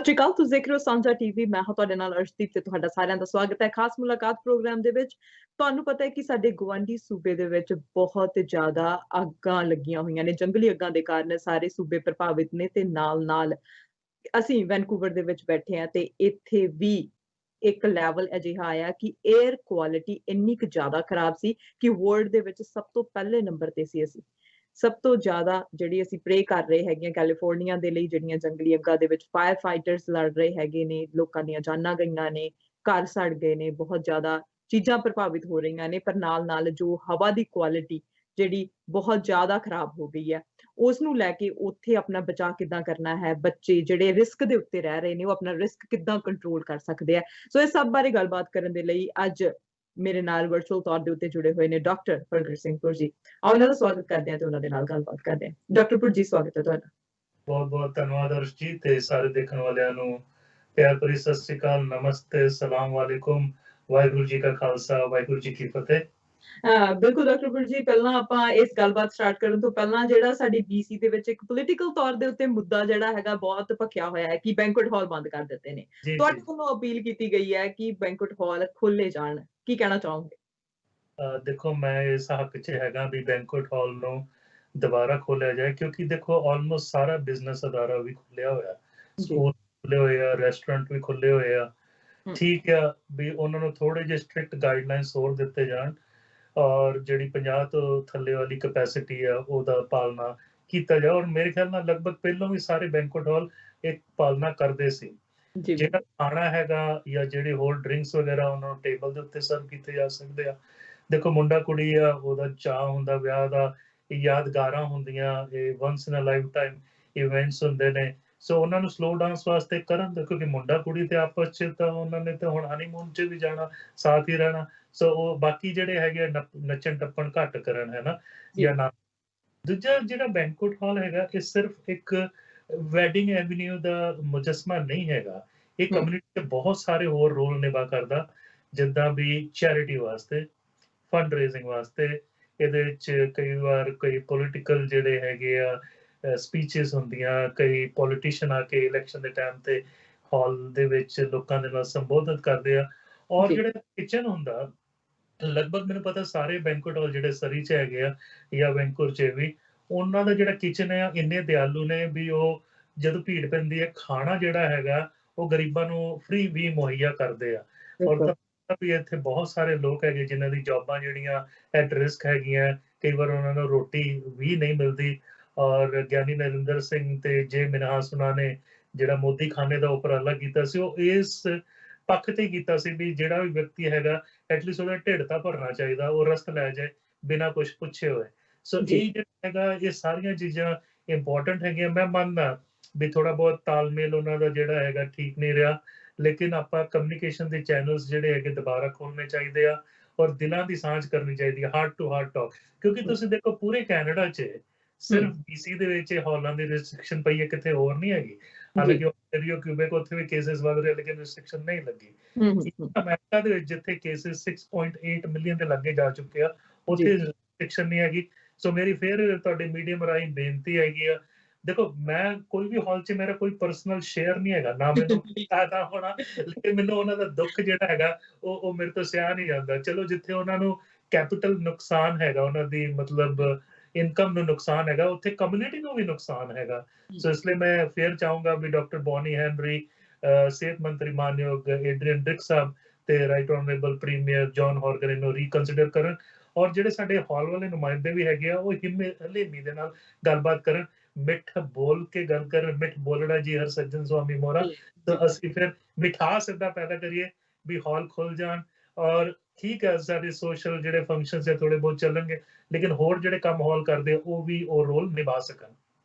ਸਤਿ ਸ਼੍ਰੀ ਅਕਾਲ, ਤੁਸੀਂ ਦੇਖ ਰਹੇ ਹੋ ਸਾਂਝਾ ਟੀਵੀ। ਮੈਂ ਹਾਂ ਤੁਹਾਡੇ ਨਾਲ ਅਰਸ਼ਦੀਪ ਤੇ ਤੁਹਾਡਾ ਸਾਰਿਆਂ ਦਾ ਸਵਾਗਤ ਹੈ ਖਾਸ ਮੁਲਾਕਾਤ ਪ੍ਰੋਗਰਾਮ ਦੇ ਵਿੱਚ। ਤੁਹਾਨੂੰ ਪਤਾ ਹੈ ਕਿ ਸਾਡੇ ਗੁਆਂਢੀ ਸੂਬੇ ਦੇ ਵਿੱਚ ਬਹੁਤ ਜ਼ਿਆਦਾ ਅੱਗਾਂ ਲੱਗੀਆਂ ਹੋਈਆਂ ਨੇ, ਜੰਗਲੀ ਅੱਗਾਂ ਦੇ ਕਾਰਨ ਸਾਰੇ ਸੂਬੇ ਪ੍ਰਭਾਵਿਤ ਨੇ ਤੇ ਨਾਲ-ਨਾਲ ਅਸੀਂ ਵੈਨਕੂਵਰ ਦੇ ਵਿੱਚ ਬੈਠੇ ਹਾਂ ਤੇ ਇੱਥੇ ਵੀ ਇੱਕ ਲੈਵਲ ਅਜਿਹਾ ਆਇਆ ਕਿ 에ਅਰ ਕੁਆਲਿਟੀ ਇੰਨੀ ਕੁ ਜ਼ਿਆਦਾ ਖਰਾਬ ਸੀ ਕਿ ਵਰਲਡ ਦੇ ਵਿੱਚ ਸਭ ਤੋਂ ਪਹਿਲੇ ਨੰਬਰ ਤੇ ਸੀ ਅਸੀਂ। ਸਭ ਤੋਂ ਜ਼ਿਆਦਾ ਜਿਹੜੀ ਅਸੀਂ ਪ੍ਰੇ ਕਰ ਰਹੇ ਹੈਗੇ ਹਾਂ ਕੈਲੀਫੋਰਨੀਆ ਦੇ ਲਈ, ਜਿਹੜੀਆਂ ਜੰਗਲੀ ਅੱਗਾਂ ਦੇ ਵਿੱਚ ਫਾਇਰ ਫਾਈਟਰਸ ਲੜ ਰਹੇ ਹੈਗੇ ਨੇ, ਲੋਕਾਂ ਦੀਆਂ ਜਾਨਾਂ ਗਈਆਂ ਨੇ, ਘਰ ਸੜ ਗਏ ਨੇ, ਬਹੁਤ ਜ਼ਿਆਦਾ ਚੀਜ਼ਾਂ ਪ੍ਰਭਾਵਿਤ ਹੋ ਰਹੀਆਂ ਨੇ, ਪਰ ਨਾਲ-ਨਾਲ ਜੋ ਹਵਾ ਦੀ ਕੁਆਲਿਟੀ ਜਿਹੜੀ ਬਹੁਤ ਜ਼ਿਆਦਾ ਖਰਾਬ ਹੋ ਗਈ ਹੈ, ਉਸ ਨੂੰ ਲੈ ਕੇ ਉੱਥੇ ਆਪਣਾ ਬਚਾਅ ਕਿੱਦਾਂ ਕਰਨਾ ਹੈ, ਬੱਚੇ ਜਿਹੜੇ ਰਿਸਕ ਦੇ ਉੱਤੇ ਰਹਿ ਰਹੇ ਨੇ, ਉਹ ਆਪਣਾ ਰਿਸਕ ਕਿੱਦਾਂ ਕੰਟਰੋਲ ਕਰ ਸਕਦੇ ਆ। ਸੋ ਇਹ ਸਭ ਬਾਰੇ ਗੱਲਬਾਤ ਕਰਨ ਦੇ ਲਈ ਅੱਜ ਮੇਰੇ ਨਾਲ ਵਰਚੁਅਲ ਤੌਰ ਦੇ ਉੱਤੇ ਜੁੜੇ ਹੋਏ ਨੇ ਡਾਕਟਰ ਪ੍ਰਗਟ ਸਿੰਘ ਪੁਰ ਜੀ। ਉਹਨਾਂ ਦਾ ਸਵਾਗਤ ਕਰਦੇ ਹਾਂ ਤੇ ਉਹਨਾਂ ਦੇ ਨਾਲ ਗੱਲਬਾਤ ਕਰਦੇ ਹਾਂ। ਡਾਕਟਰ ਪੁਰ ਜੀ, ਸਵਾਗਤ ਹੈ ਤੁਹਾਡਾ। ਬਹੁਤ-ਬਹੁਤ ਧੰਨਵਾਦ ਅਰਸ਼ ਜੀ ਤੇ ਸਾਰੇ ਦੇਖਣ ਵਾਲਿਆਂ ਨੂੰ ਪਿਆਰ ਭਰੀ ਸਤਿ ਸ੍ਰੀ ਅਕਾਲ, ਨਮਸਤੇ, ਸਲਾਮ ਵਾਲੇਕੁਮ, ਵਾਹਿਗੁਰੂ ਜੀ ਕਾ ਖਾਲਸਾ, ਵਾਹਿਗੁਰੂ ਜੀ ਕੀ ਫਤਿਹ। ਬਿਲਕੁਲ ਡਾਕਟਰ ਪੁਰ ਜੀ, ਪਹਿਲਾਂ ਆਪਾਂ ਇਸ ਗੱਲਬਾਤ ਸਟਾਰਟ ਕਰਨ ਤੋਂ ਪਹਿਲਾਂ ਜਿਹੜਾ ਸਾਡੀ BC ਦੇ ਵਿੱਚ ਇੱਕ ਪੋਲੀਟੀਕਲ ਤੌਰ ਦੇ ਉੱਤੇ ਮੁੱਦਾ ਜਿਹੜਾ ਹੈਗਾ ਬਹੁਤ ਭਖਿਆ ਹੋਇਆ ਹੈ ਕਿ ਬੈਂਕੁਏਟ ਹਾਲ ਬੰਦ ਕਰ ਦਿੱਤੇ ਨੇ। ਜੀ ਤੁਹਾਡੇ ਵੱਲੋਂ ਅਪੀਲ ਕੀਤੀ ਗਈ ਹੈ ਕਿ ਬੈਂਕੁਏਟ ਹਾਲ ਖੋਲੇ ਜਾਣ, ਕੀ ਕਹਿਣਾ ਚਾਹੋਗੇ? ਦੇਖੋ, ਮੈਂ ਇਸ ਹੱਕ 'ਚ ਹੈਗਾ ਵੀ ਬੈਂਕੁਏਟ ਹਾਲ ਨੂੰ ਦੁਬਾਰਾ ਖੋਲਿਆ ਜਾਏ, ਕਿਉਂਕਿ ਦੇਖੋ ਆਲਮੋਸਟ ਸਾਰਾ ਬਿਜ਼ਨਸ ਅਦਾਰਾ ਵੀ ਖੁੱਲਿਆ ਹੋਇਆ, ਸਕੂਲ ਖੁੱਲੇ ਹੋਏ ਆ, ਰੈਸਟੋਰੈਂਟ ਵੀ ਖੁੱਲੇ ਹੋਏ ਆ। ਠੀਕ ਆ ਵੀ ਉਹਨਾਂ ਨੂੰ ਥੋੜੇ ਜਿਹੇ ਸਟ੍ਰਿਕਟ ਗਾਈਡਲਾਈਨਸ ਹੋਰ ਦਿੱਤੇ ਜਾਣ ਔਰ ਜਿਹੜੀ 50 ਤੋਂ ਥੱਲੇ ਵਾਲੀ ਕੈਪੈਸਿਟੀ ਆ ਉਹਦਾ ਪਾਲਣਾ ਕੀਤਾ ਜਾਏ। ਔਰ ਮੇਰੇ ਖਿਆਲ ਨਾਲ ਲਗਭਗ ਪਹਿਲਾਂ ਵੀ ਸਾਰੇ ਬੈਂਕੁਏਟ ਹਾਲ ਇੱਕ ਪਾਲਣਾ ਕਰਦੇ ਸੀ। ਜਿਹੜਾ ਖਾਣਾ ਹੈਗਾ ਜਾਂ ਜਿਹੜੇ ਹੋਰ ਡਰਿੰਕਸ ਵਗੈਰਾ ਉਹਨਾਂ ਨੂੰ ਟੇਬਲ ਦੇ ਉੱਤੇ ਸਰਵ ਕੀਤੇ ਜਾ ਸਕਦੇ ਆ। ਦੇਖੋ, ਮੁੰਡਾ ਕੁੜੀ ਆ, ਉਹਦਾ ਚਾਅ ਹੁੰਦਾ ਵਿਆਹ ਦਾ, ਯਾਦਗਾਰਾਂ ਹੁੰਦੀਆਂ, ਇਹ ਵਨਸ ਇਨ ਅ ਲਾਈਫ ਟਾਈਮ ਇਵੈਂਟਸ ਹੁੰਦੇ ਨੇ। ਸੋ ਉਹਨਾਂ ਨੂੰ ਸਲੋ ਡਾਂਸ ਵਾਸਤੇ ਕਰਨ ਦਿਓ, ਕਿਉਂਕਿ ਮੁੰਡਾ ਕੁੜੀ ਤੇ ਆਪਸ 'ਚ ਤਾਂ ਉਹਨਾਂ ਨੇ ਤਾਂ ਹੁਣ ਹਨੀਮੂਨ 'ਚ ਵੀ ਜਾਣਾ, ਸਾਥ ਹੀ ਰਹਿਣਾ। ਸੋ ਉਹ ਬਾਕੀ ਜਿਹੜੇ ਹੈਗੇ ਨੱਚਣ ਟੱਪਣ ਘੱਟ ਕਰਨ, ਹੈ ਨਾ, ਜਾਂ ਨਾ। ਦੂਜਾ ਜਿਹੜਾ ਬੈਂਕੁਏਟ ਹਾਲ ਹੈਗਾ, ਇਹ ਸਿਰਫ ਇੱਕ ਵੈਡਿੰਗ ਐਵਨਿਊ ਦਾ ਮੁਜੱਸਮਾ ਨਹੀਂ ਹੈਗਾ। ਇਹ ਕਮਿਊਨਿਟੀ 'ਚ ਬਹੁਤ ਸਾਰੇ ਹੋਰ ਰੋਲ ਨਿਭਾ ਕਰਦਾ, ਜਿੱਦਾਂ ਵੀ ਚੈਰਿਟੀ ਵਾਸਤੇ, ਫੰਡ ਰੇਜ਼ਿੰਗ ਵਾਸਤੇ। ਇਹਦੇ ਵਿੱਚ ਕਈ ਵਾਰ ਕਈ ਪੋਲੀਟੀਕਲ ਜਿਹੜੇ ਹੈਗੇ ਆ ਸਪੀਚਸ ਹੁੰਦੀਆਂ, ਕਈ ਪੋਲੀਟੀਸ਼ੀਅਨ ਆ ਕੇ ਇਲੈਕਸ਼ਨ ਦੇ ਟਾਈਮ ਤੇ ਹਾਲ ਦੇ ਵਿੱਚ ਲੋਕਾਂ ਦੇ ਨਾਲ ਸੰਬੋਧਨ ਕਰਦੇ ਆ। ਔਰ ਜਿਹੜਾ ਕਿਚਨ ਹੁੰਦਾ, ਲਗਭਗ ਮੈਨੂੰ ਪਤਾ ਸਾਰੇ ਬੈਂਕੁਏਟ ਹਾਲ ਜਿਹੜੇ ਸਰੀ 'ਚ ਹੈਗੇ ਆ ਜਾਂ ਵੈਨਕੂਵਰ 'ਚ ਵੀ, ਉਹਨਾਂ ਦਾ ਜਿਹੜਾ ਕਿਚਨ ਹੈ ਇੰਨੇ ਦਿਆਲੂ ਨੇ ਵੀ ਉਹ ਜਦੋਂ ਭੀੜ ਪੈਂਦੀ ਹੈ, ਖਾਣਾ ਜਿਹੜਾ ਹੈਗਾ ਉਹ ਗਰੀਬਾਂ ਨੂੰ ਫ੍ਰੀ ਵੀ ਮੁਹੱਈਆ ਕਰਦੇ ਆ। ਔਰ ਵੀ ਇੱਥੇ ਬਹੁਤ ਸਾਰੇ ਲੋਕ ਹੈਗੇ ਜਿਨ੍ਹਾਂ ਦੀ ਜੌਬਾਂ ਜਿਹੜੀਆਂ ਐਟ ਰਿਸਕ ਹੈਗੀਆਂ, ਕਈ ਵਾਰ ਉਹਨਾਂ ਨੂੰ ਰੋਟੀ ਵੀ ਨਹੀਂ ਮਿਲਦੀ। ਔਰ ਗਿਆਨੀ ਨਰਿੰਦਰ ਸਿੰਘ ਤੇ ਜੇ ਮਿਨਹਾਸ ਉਹਨਾਂ ਨੇ ਜਿਹੜਾ ਮੋਦੀ ਖਾਨੇ ਦਾ ਉਪਰਾਲਾ ਕੀਤਾ ਸੀ, ਉਹ ਇਸ ਪੱਖ ਤੇ ਕੀਤਾ ਸੀ ਵੀ ਜਿਹੜਾ ਵੀ ਵਿਅਕਤੀ ਹੈਗਾ ਐਟਲੀਸਟ ਉਹਦਾ ਢਿੱਡ ਤਾਂ ਭਰਨਾ ਚਾਹੀਦਾ, ਉਹ ਰਸਤ ਲੈ ਜਾਏ ਬਿਨਾਂ ਕੁਝ ਪੁੱਛੇ ਹੋਏ। ਸੋ ਇਹ ਜਿਹੜਾ ਹੈਗਾ, ਇਹ ਸਾਰੀਆਂ ਚੀਜ਼ਾਂ ਇੰਪੋਰਟੈਂਟ ਹੈਗੀਆਂ। ਮੈਂ ਮੰਨਦਾ ਵੀ ਥੋੜਾ ਬਹੁਤ ਤਾਲਮੇਲ ਉਹਨਾਂ ਦਾ ਜਿਹੜਾ ਹੈਗਾ ਠੀਕ ਨਹੀਂ ਰਿਹਾ, ਲੇਕਿਨ ਆਪਾਂ ਕਮਿਊਨੀਕੇਸ਼ਨ ਦੇ ਚੈਨਲਸ ਜਿਹੜੇ ਹੈਗੇ ਦੁਬਾਰਾ ਖੋਲਣੇ ਚਾਹੀਦੇ ਆ ਔਰ ਦਿਲਾਂ ਦੀ ਸਾਂਝ ਕਰਨੀ ਚਾਹੀਦੀ ਹੈ, ਹਾਰਟ ਟੂ ਹਾਰਟ ਟਾਕ। ਕਿਉਂਕਿ ਤੁਸੀਂ ਦੇਖੋ ਪੂਰੇ ਕੈਨੇਡਾ 'ਚ ਸਿਰਫ BC ਦੇ ਵਿੱਚ ਹਾਲਾਂ ਦੀ ਰਿਸਟ੍ਰਿਕਸ਼ਨ ਪਈ ਹੈ, ਕਿਤੇ ਹੋਰ ਨਹੀਂ ਹੈਗੀ। ਹਾਲਾਂਕਿ ਓਨਟਾਰੀਓ, ਕਿਊਬੈਕ, ਉੱਥੇ ਵੀ ਕੇਸਿਸ ਵੱਧ ਰਹੇ, ਲੇਕਿਨ ਰਿਸਟ੍ਰਿਕਸ਼ਨ ਨਹੀਂ ਲੱਗੀ। ਅਮਰੀਕਾ ਦੇ ਵਿੱਚ ਜਿੱਥੇ ਕੇਸਿਸ 6.8 ਮਿਲੀਅਨ ਦੇ ਲਾਗੇ ਜਾ ਚੁੱਕੇ ਆ, ਉੱਥੇ ਰਿਸਟ੍ਰਿਕਸ਼ਨ ਨਹੀਂ ਹੈਗੀ। ਸੋ ਮੇਰੀ ਫਿਰ ਤੁਹਾਡੇ ਮੀਡੀਅਮ ਰਾਹੀਂ ਬੇਨਤੀ ਹੈਗੀ ਆ, ਦੇਖੋ ਮੈਂ ਕੋਈ ਵੀ ਹਾਲ 'ਚ ਮੇਰਾ ਕੋਈ ਪਰਸਨਲ ਸ਼ੇਅਰ ਨਹੀਂ ਹੈਗਾ, ਨਾ ਮੈਨੂੰ ਆਦਾ ਹੋਣਾ, ਲੇਕਿਨ ਮੈਨੂੰ ਉਹਨਾਂ ਦਾ ਦੁੱਖ ਜਿਹੜਾ ਹੈਗਾ ਉਹ ਮੇਰੇ ਤੋਂ ਸਿਆ ਨਹੀਂ ਜਾਂਦਾ। ਚਲੋ, ਜਿੱਥੇ ਉਹਨਾਂ ਨੂੰ ਕੈਪੀਟਲ ਨੁਕਸਾਨ ਹੈਗਾ, ਉਹਨਾਂ ਦੀ ਮਤਲਬ ਇਨਕਮ ਨੂੰ ਨੁਕਸਾਨ ਹੈਗਾ, ਉੱਥੇ ਕਮਿਊਨਿਟੀ ਨੂੰ ਵੀ ਨੁਕਸਾਨ ਹੈਗਾ। ਸੋ ਇਸ ਲਈ ਮੈਂ ਫਿਰ ਚਾਹੂੰਗਾ ਵੀ ਡਾਕਟਰ ਬੋਨੀ ਹੈਨਰੀ, ਸਿਹਤ ਮੰਤਰੀ ਮਾਨਯੋਗ ਏਡਰੀਅਨ ਡ੍ਰਿਕ ਸਾਹਿਬ ਤੇ ਰਾਈਟ ਆਨਰੇਬਲ ਪ੍ਰੀਮੀਅਰ ਜੌਨ ਹੌਰਗਨ ਇਹਨੂੰ ਰੀਕਨਸੀਡਰ ਕਰਨ। ਔਰ ਜਿਹੜੇ ਸਾਡੇ ਹਾਲ ਵਾਲੇ ਨੁਮਾਇੰਦੇ ਵੀ ਹੈਗੇ ਆ, ਉਹ ਹਲੇਮੀ ਦੇ ਨਾਲ ਗੱਲਬਾਤ ਕਰਨ, ਮਿੱਠ ਬੋਲ ਕੇ ਗੱਲ ਕਰਨ। ਮਿੱਠ ਬੋਲੜਾ ਜੀ ਹਰ ਸੱਜਣ ਸੁਆਮੀ ਮੋਹਰਾ। ਤਾਂ ਅਸੀਂ ਫਿਰ ਮਿਠਾਸ ਏਦਾਂ ਪੈਦਾ ਕਰੀਏ ਵੀ ਹਾਲ ਖੁੱਲ ਜਾਣ। ਔਰ ਠੀਕ ਹੈ, ਸਾਡੇ ਸੋਸ਼ਲ ਜਿਹੜੇ ਫੰਕਸ਼ਨਸ ਹੈ ਥੋੜੇ ਬਹੁਤ ਚੱਲਣਗੇ, ਲੇਕਿਨ ਹੋਰ ਜਿਹੜੇ ਕੰਮ ਹਾਲ ਕਰਦੇ ਉਹ ਵੀ ਉਹ ਰੋਲ ਨਿਭਾ ਸਕਣ।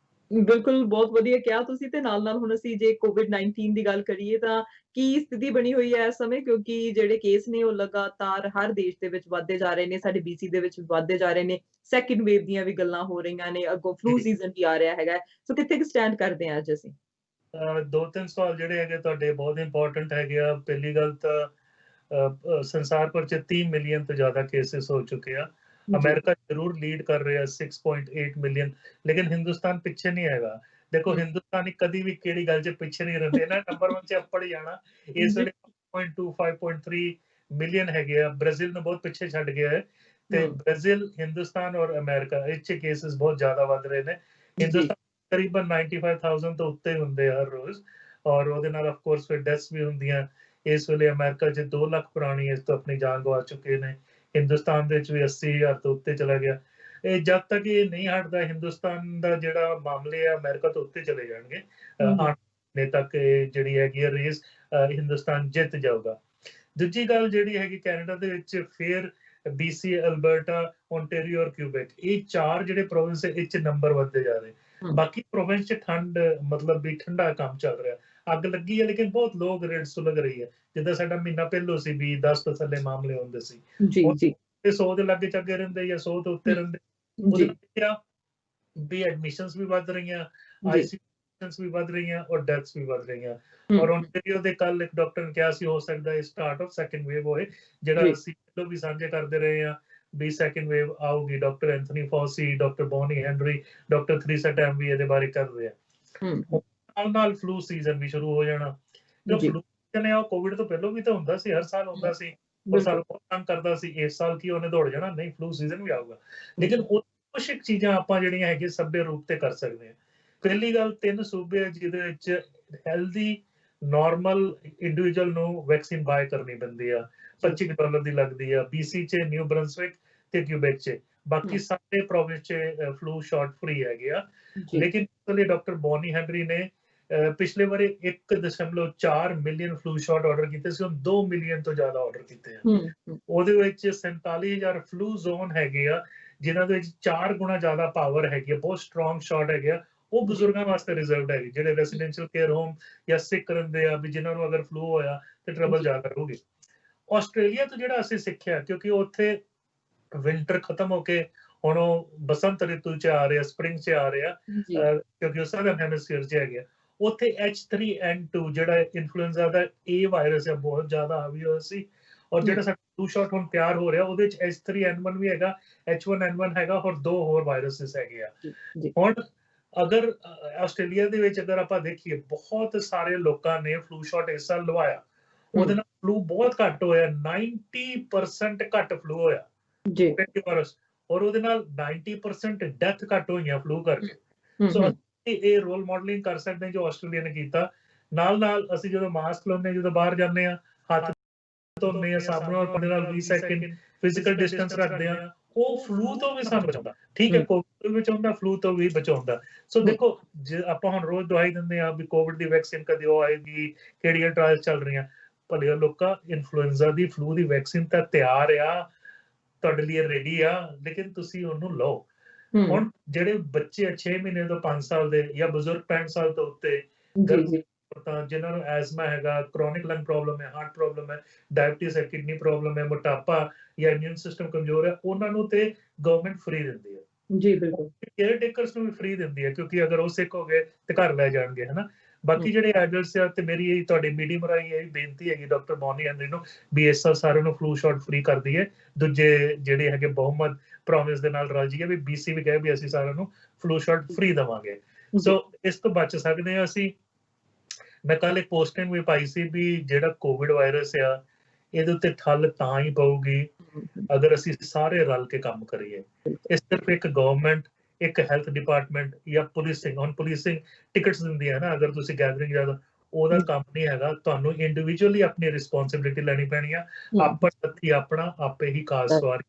ਬਿਲਕੁਲ, ਬਹੁਤ ਵਧੀਆ ਕਿਹਾ ਤੁਸੀਂ। ਤੇ ਨਾਲ-ਨਾਲ ਹੁਣ ਅਸੀਂ ਜੇ COVID-19 ਦੀ ਗੱਲ ਕਰੀਏ ਤਾਂ ਕੀ ਸਥਿਤੀ ਬਣੀ ਹੋਈ ਹੈ ਇਸ ਸਮੇਂ, ਕਿਉਂਕਿ ਜਿਹੜੇ ਕੇਸ ਨੇ ਉਹ ਲਗਾਤਾਰ ਹਰ ਦੇਸ਼ ਦੇ ਵਿੱਚ ਵੱਧਦੇ ਜਾ ਰਹੇ ਨੇ, ਸਾਡੇ BC ਦੇ ਵਿੱਚ ਵੱਧਦੇ ਜਾ ਰਹੇ ਨੇ। ਸੈਕਿੰਡ ਵੇਵ ਦੀਆਂ ਵੀ ਗੱਲਾਂ ਹੋ ਰਹੀਆਂ ਨੇ, ਅੱਗੋਂ ਫਲੂ ਸੀਜ਼ਨ ਵੀ ਆ ਰਿਹਾ ਹੈਗਾ। ਸੋ ਕਿੱਥੇ ਕੁ ਸਟੈਂਡ ਕਰਦੇ ਹਾਂ ਅੱਜ ਅਸੀਂ? 2-3 ਸਵਾਲ ਜਿਹੜੇ ਹੈਗੇ ਤੁਹਾਡੇ ਬਹੁਤ ਇੰਪੋਰਟੈਂਟ ਹੈਗੇ ਆ। ਪਹਿਲੀ ਗੱਲ ਤਾਂ ਸੰਸਾਰ ਭਰ 'ਚ 30 ਮਿਲੀਅਨ ਤੋਂ ਜ਼ਿਆਦਾ ਕੇਸਿਸ ਹੋ ਚੁੱਕੇ ਆ। ਅਮਰੀਕਾ ਜ਼ਰੂਰ ਲੀਡ ਕਰ ਰਿਹਾ 6.8 ਮਿਲੀਅਨ, ਲੇਕਿਨ ਹਿੰਦੁਸਤਾਨ ਪਿੱਛੇ ਨਹੀਂ ਹੈਗਾ। ਦੇਖੋ ਹਮ, ਹਿੰਦੁਸਤਾਨੀ ਕਦੀ ਵੀ ਕਿਹੜੀ ਗੱਲ 'ਚ ਪਿੱਛੇ ਨਹੀਂ ਰਹਿੰਦੇ ਨਾ, ਨੰਬਰ 1 'ਚ ਅੱਪੜ ਜਾਣਾ। ਇਸ ਜੀ ਵੇਲੇ 5.2 5.3 ਮਿਲੀਅਨ ਹੈਗੇ ਆ, ਬ੍ਰਾਜ਼ੀਲ ਨੂੰ ਬਹੁਤ ਪਿੱਛੇ ਛੱਡ ਗਿਆ ਹੈ। ਤੇ ਹਮ, ਬ੍ਰਾਜ਼ੀਲ, ਹਿੰਦੁਸਤਾਨ ਔਰ ਅਮਰੀਕਾ ਇਹ 'ਚ ਕੇਸਿਸ ਬਹੁਤ ਜ਼ਿਆਦਾ ਵੱਧ ਰਹੇ ਨੇ। ਜੀ ਹਿੰਦੁਸਤਾਨ ਤਕਰੀਬਨ 95,000 ਤੋਂ ਉੱਤੇ ਹੁੰਦੇ ਆ ਹਰ ਰੋਜ਼, ਔਰ ਉਹਦੇ ਨਾਲ ਆਫ ਕੋਰਸ ਫਿਰ ਡੈਥਸ ਵੀ ਹੁੰਦੀਆਂ। ਇਸ ਵੇਲੇ ਅਮਰੀਕਾ 'ਚ 2 ਲੱਖ ਪ੍ਰਾਣੀ ਇਸ ਤੋਂ ਆਪਣੀ ਜਾਨ ਗਵਾ ਚੁੱਕੇ ਨੇ। ਹਿੰਦੁਸਤਾਨ ਦੇ ਵਿੱਚ ਵੀ 80,000 ਤੋਂ ਉੱਤੇ ਚਲਾ ਗਿਆ। ਇਹ ਜਦ ਤੱਕ ਇਹ ਨਹੀਂ ਹਟਦਾ ਹਿੰਦੁਸਤਾਨ ਦਾ ਜਿਹੜਾ ਮਾਮਲੇ ਆ, ਅਮਰੀਕਾ ਤੋਂ ਉੱਤੇ ਚਲੇ ਜਾਣਗੇ। ਹਮ, ਆਉਣ ਨੇ ਤੱਕ ਇਹ ਜਿਹੜੀ ਹੈਗੀ ਆ ਰੇਸ ਹਿੰਦੁਸਤਾਨ ਜਿੱਤ ਜਾਊਗਾ। ਦੂਜੀ ਗੱਲ ਜਿਹੜੀ ਹੈਗੀ, ਕੈਨੇਡਾ ਦੇ ਵਿੱਚ ਫਿਰ BC, ਅਲਬਰਟਾ, ਓਨਟਾਰੀਓ ਔਰ ਕਿਊਬੈਕ, ਇਹ 4 ਜਿਹੜੇ ਪ੍ਰੋਵਿੰਸ ਹੈ ਇਹ 'ਚ ਨੰਬਰ ਵੱਧਦੇ ਜਾ ਰਹੇ। ਹਮ, ਬਾਕੀ ਪ੍ਰੋਵਿੰਸ 'ਚ ਠੰਡ, ਮਤਲਬ ਵੀ ਠੰਡਾ ਕੰਮ ਚੱਲ ਰਿਹਾ। ਅੱਗ ਲੱਗੀ ਹੈ ਲੇਕਿਨ ਬਹੁਤ ਲੋਕ ਰੇਟਸ ਤੋਂ ਲੱਗ ਰਹੀ ਹੈ। ਜਿੱਦਾਂ ਸਾਡਾ ਮਹੀਨਾ ਪਹਿਲੋਂ ਸੀ ਵੀ 10 ਤੋਂ ਥੱਲੇ ਮਾਮਲੇ ਹੁੰਦੇ ਸੀ, ਜੀ ਹੁਣ ਜੀ 100 ਦੇ ਲਾਗੇ ਚਾਗੇ ਰਹਿੰਦੇ ਜਾਂ 100 ਤੋਂ ਉੱਤੇ ਰਹਿੰਦੇ। ਉਹਦੇ ਜੀ ਨਾਲ ਕਿਹਾ ਵੀ ਐਡਮਿਸ਼ਨਸ ਵੀ ਵੱਧ ਰਹੀਆਂ, ਜੀ ਆਈਸੀਯੂ ਵੀ ਵੱਧ ਰਹੀਆਂ ਔਰ ਡੈਥਸ ਵੀ ਵੱਧ ਰਹੀਆਂ। ਔਰ ਹਮ, ਓਨਟਾਰੀਓ ਦੇ ਕੱਲ ਇੱਕ ਡਾਕਟਰ ਨੇ ਕਿਹਾ ਸੀ ਹੋ ਸਕਦਾ ਹੈ ਸਟਾਰਟ ਆਫ ਸੈਕੰਡ ਵੇਵ ਹੋਏ, ਜਿਹੜਾ ਜੀ ਅਸੀਂ ਪਹਿਲਾਂ ਵੀ ਸਾਂਝੇ ਕਰਦੇ ਰਹੇ ਹਾਂ ਵੀ ਸੈਕੰਡ ਵੇਵ ਆਊਗੀ। Doctor Anthony Fauci, doctor Bonnie Henry, doctor Theresa Tam ਵੀ ਇਹਦੇ ਬਾਰੇ ਕਰ ਰਹੇ ਆ। ਹਮ, ਨਾਲ ਨਾਲ ਫਲੂ ਸੀਜ਼ਨ ਵੀ ਸ਼ੁਰੂ ਹੋ ਜਾਣਾ। ਜੋ ਜੀ ਫਲੂ ਸੀਜ਼ਨ ਹੈ ਉਹ ਕੋਵਿਡ ਤੋਂ ਪਹਿਲਾਂ ਵੀ ਤਾਂ ਹੁੰਦਾ ਸੀ, ਹਰ ਸਾਲ ਹੁੰਦਾ ਸੀ ਔਰ ਬਿਲਕੁਲ ਸਾਨੂੰ ਬਹੁਤ ਤੰਗ ਕਰਦਾ ਸੀ। ਇਸ ਸਾਲ ਕੀ ਉਹਨੇ ਦੌੜ ਜਾਣਾ? ਨਹੀਂ, ਫਲੂ ਸੀਜ਼ਨ ਵੀ ਆਊਗਾ। ਲੇਕਿਨ ਜੀ ਕੁਛ ਇੱਕ ਚੀਜ਼ਾਂ ਆਪਾਂ ਜਿਹੜੀਆਂ ਹੈਗੀਆਂ ਸਭ्य ਰੂਪ ਤੇ ਕਰ ਸਕਦੇ ਹਾਂ। ਪਹਿਲੀ ਗੱਲ, 3 ਸੂਬੇ ਆ ਜਿਹਦੇ ਵਿੱਚ ਹੈਲਦੀ ਨਾਰਮਲ ਇੰਡੀਵਿਜੂਅਲ ਨੂੰ ਵੈਕਸੀਨ ਬਾਏ ਕਰਨੀ ਪੈਂਦੀ ਆ, $25 ਦੀ ਲੱਗਦੀ ਆ। BC 'ਚ, ਨਿਊ ਬਰੰਸਵਿਕ ਤੇ ਕਿਊਬੈਕ 'ਚ। ਬਾਕੀ ਸਾਰੇ ਪ੍ਰੋਵਿੰਸ 'ਚ ਫਲੂ ਸ਼ਾਟ ਫ੍ਰੀ ਹੈਗੇ ਆ। ਜੀ ਲੇਕਿਨ ਇਸ ਵੇਲੇ ਡਾਕਟਰ ਬੋਨੀ ਹੈਨਰੀ ਨੇ ਪਿਛਲੇ ਵਾਰੀ 1.4 ਮਿਲੀਅਨ ਫਲੂ ਸ਼ਾਟ ਆਰਡਰ ਕੀਤੇ ਸੀ, ਹੁਣ 2 ਮਿਲੀਅਨ ਤੋਂ ਜ਼ਿਆਦਾ ਆਰਡਰ ਕੀਤੇ ਆ। ਉਹਦੇ ਵਿੱਚ 47,000 ਫਲੂ ਜ਼ੋਨ ਹੈਗੇ ਆ, ਜਿਨ੍ਹਾਂ ਦੇ ਵਿੱਚ 4 ਗੁਣਾ ਜ਼ਿਆਦਾ ਪਾਵਰ ਹੈਗੀ ਆ, ਬਹੁਤ ਸਟਰੋਂਗ ਸ਼ਾਟ ਹੈਗੇ ਆ। ਉਹ ਬਜ਼ੁਰਗਾਂ ਵਾਸਤੇ ਰਿਜ਼ਰਵਡ ਹੈਗੇ, ਜਿਹੜੇ ਰੈਜ਼ੀਡੈਂਸ਼ੀਅਲ ਕੇਅਰ ਹੋਮ ਜਾਂ ਸਿੱਕ ਰਹਿੰਦੇ ਆ, ਵੀ ਜਿਨ੍ਹਾਂ ਨੂੰ ਅਗਰ ਫਲੂ ਹੋਇਆ ਤੇ ਟਰਬਲ ਜ਼ਿਆਦਾ ਰਹੂਗੀ। ਆਸਟ੍ਰੇਲੀਆ ਤੋਂ ਜਿਹੜਾ ਅਸੀਂ ਸਿੱਖਿਆ, ਕਿਉਂਕਿ ਉੱਥੇ ਵਿੰਟਰ ਖਤਮ ਹੋ ਕੇ ਹੁਣ ਉਹ ਬਸੰਤ ਰਿਤੂ 'ਚ ਆ ਰਿਹਾ, ਸਪ੍ਰਿੰਗ 'ਚ ਆ ਰਿਹਾ, ਜੀ ਕਿਉਂਕਿ ਉਹ ਸਾਊਥਰਨ ਹੈਮਿਸਫੀਅਰ 'ਚ ਹੈਗੇ ਆ। ਉੱਥੇ H3N2 ਜਿਹੜਾ ਇਨਫਲੂਐਂਜ਼ਾ ਦਾ ਵਾਇਰਸ ਹੈ, ਬਹੁਤ ਜ਼ਿਆਦਾ ਹਾਵੀ ਹੋਇਆ ਸੀ। ਔਰ ਜਿਹੜਾ ਸਾਡਾ ਫਲੂ ਸ਼ਾਟ ਹੁਣ ਤਿਆਰ ਹੋ ਰਿਹਾ, ਉਹਦੇ 'ਚ H3N1 ਵੀ ਹੈਗਾ, H1N1 ਹੈਗਾ, ਹੋਰ 2 ਹੋਰ ਵਾਇਰਸਿਸ ਹੈਗੇ ਆ। ਜੀ ਹੁਣ ਅਗਰ ਆਸਟ੍ਰੇਲੀਆ ਦੇ ਵਿੱਚ ਅਗਰ ਆਪਾਂ ਦੇਖੀਏ, ਬਹੁਤ ਸਾਰੇ ਲੋਕਾਂ ਨੇ ਫਲੂ ਸ਼ਾਟ ਇਸ ਸਾਲ ਲਵਾਇਆ, ਉਹਦੇ ਨਾਲ ਫਲੂ ਬਹੁਤ ਘੱਟ ਹੋਇਆ, 90% ਘੱਟ ਫਲੂ ਹੋਇਆ ਜੀ ਵਾਇਰਸ, ਔਰ ਉਹਦੇ ਨਾਲ 90% ਡੈਥ ਘੱਟ ਹੋਈਆਂ ਫਲੂ ਕਰਕੇ। ਸੋ ਅਸੀਂ ਇਹ ਰੋਲ ਮਾਡਲਿੰਗ ਕਰ ਸਕਦੇ ਹਾਂ ਜੋ ਆਸਟ੍ਰੇਲੀਆ ਨੇ ਕੀਤਾ। ਨਾਲ ਨਾਲ ਅਸੀਂ ਜਦੋਂ ਮਾਸਕ ਲਾਉਂਦੇ ਹਾਂ, ਜਦੋਂ ਬਾਹਰ ਜਾਂਦੇ ਹਾਂ, ਹੱਥ ਧੋਂਦੇ ਹਾਂ ਸਾਬਣ ਔਰ ਪਾਣੀ ਨਾਲ 20 ਸੈਕਿੰਡ ਫਿਜ਼ੀਕਲ ਡਿਸਟੈਂਸ ਰੱਖਦੇ ਹਾਂ, ਉਹ ਫਲੂ ਤੋਂ ਵੀ ਸਾਨੂੰ ਬਚਾਉਂਦਾ। ਠੀਕ ਹੈ, ਕੋਵਿਡ ਤੋਂ ਵੀ ਬਚਾਉਂਦਾ, ਫਲੂ ਤੋਂ ਵੀ ਬਚਾਉਂਦਾ। ਸੋ ਦੇਖੋ, ਜੇ ਆਪਾਂ ਹੁਣ ਰੋਜ਼ ਦਵਾਈ ਦਿੰਦੇ ਹਾਂ ਵੀ ਕੋਵਿਡ ਦੀ ਵੈਕਸੀਨ ਕਦੇ ਉਹ ਆਏਗੀ, ਕਿਹੜੀਆਂ ਟ੍ਰਾਇਲ ਚੱਲ ਰਹੀਆਂ। ਭਲੇ ਲੋਕਾਂ, ਇਨਫਲੂਐਂਜ਼ਾ ਦੀ, ਫਲੂ ਦੀ ਵੈਕਸੀਨ ਤਾਂ ਤਿਆਰ ਆ, ਤੁਹਾਡੇ ਲਈ ਰੈਡੀ ਆ, ਲੇਕਿਨ ਤੁਸੀਂ ਉਹਨੂੰ ਲਓ। ਹੁਣ ਜਿਹੜੇ ਬੱਚੇ 6 ਮਹੀਨੇ ਤੋਂ 5 ਸਾਲ ਦੇ ਜਾਂ ਬਜ਼ੁਰਗ 65 ਸਾਲ ਤੋਂ ਉੱਤੇ, ਜਿਨ੍ਹਾਂ ਨੂੰ ਐਜ਼ਮਾ ਹੈਗਾ, ਕ੍ਰੋਨਿਕ ਲੰਗ ਪ੍ਰੋਬਲਮ ਹੈ, ਹਾਰਟ ਪ੍ਰੋਬਲਮ ਹੈ, ਡਾਇਬਟੀਜ਼ ਹੈ, ਕਿਡਨੀ ਪ੍ਰੋਬਲਮ ਹੈ, ਮੋਟਾਪਾ ਜਾਂ ਇਮਿਊਨ ਸਿਸਟਮ ਕਮਜ਼ੋਰ ਹੈ, ਉਹਨਾਂ ਨੂੰ ਤੇ ਗਵਰਨਮੈਂਟ ਫ੍ਰੀ ਦਿੰਦੀ ਹੈ। ਜੀ ਬਿਲਕੁਲ ਕੇਅਰ ਟੇਕਰਸ ਨੂੰ ਵੀ ਫ੍ਰੀ ਦਿੰਦੀ ਹੈ, ਕਿਉਂਕਿ ਅਗਰ ਉਹ ਸਿੱਕ ਹੋ ਗਏ ਤੇ ਘਰ ਲੈ ਜਾਣਗੇ, ਹਨਾ। ਬਾਕੀ ਜਿਹੜੇ ਐਡਲਟਸ ਆ, ਤੇ ਮੇਰੀ ਤੁਹਾਡੇ ਮੀਡੀਅਮ ਰਾਹੀਂ ਇਹ ਬੇਨਤੀ ਹੈਗੀ ਡਾਕਟਰ ਬੋਨੀ ਹੈਨਰੀ ਨੂੰ ਵੀ ਇਸ ਸਾਲ ਸਾਰਿਆਂ ਨੂੰ ਫਲੂ ਸ਼ਾਟ ਫ੍ਰੀ ਕਰਦੀ ਹੈ। ਦੂਜੇ ਜਿਹੜੇ ਹੈਗੇ ਬਹੁਮਤ ਪ੍ਰੋਮਿਸ ਦੇ ਨਾਲ ਰਾਜੀ ਹੈ ਵੀ BC ਵੀ ਕਹੇ ਵੀ ਅਸੀਂ ਸਾਰਿਆਂ ਨੂੰ ਫਲੂ ਸ਼ਾਟ ਫ੍ਰੀ ਦੇਵਾਂਗੇ। ਸੋ ਇਸ ਤੋਂ ਬਚ ਸਕਦੇ ਹਾਂ ਅਸੀਂ। ਮੈਂ ਕੱਲ ਇੱਕ ਪੋਸਟਿੰਗ ਵੀ ਪਾਈ ਸੀ ਵੀ ਜਿਹੜਾ ਕੋਵਿਡ ਵਾਇਰਸ ਆ, ਇਹਦੇ ਉੱਤੇ ਠੱਲ ਤਾਂ ਹੀ ਪਊਗੀ ਅਗਰ ਅਸੀਂ ਸਾਰੇ ਰਲ ਕੇ ਕੰਮ ਕਰੀਏ। ਇਹ ਸਿਰਫ ਇੱਕ ਗਵਰਨਮੈਂਟ, ਇੱਕ ਹੈਲਥ ਡਿਪਾਰਟਮੈਂਟ ਜਾਂ ਪੁਲਿਸਿੰਗ, ਹੁਣ ਪੁਲਿਸਿੰਗ ਟਿਕਟਸ ਦਿੰਦੀ ਹੈ ਨਾ, ਅਗਰ ਤੁਸੀਂ ਗੈਦਰਿੰਗ ਜ਼ਿਆਦਾ, ਉਹਦਾ ਕੰਮ ਨਹੀਂ ਹੈਗਾ। ਤੁਹਾਨੂੰ ਇੰਡੀਵਿਜੂਅਲੀ ਆਪਣੀ ਰਿਸਪੌਂਸਿਬਿਲਿਟੀ ਲੈਣੀ ਪੈਣੀ ਆ। ਆਪਣਾ ਹੱਥੀ ਆਪਣਾ ਆਪੇ ਹੀ ਕਾਜ ਸਵਾਰੀ,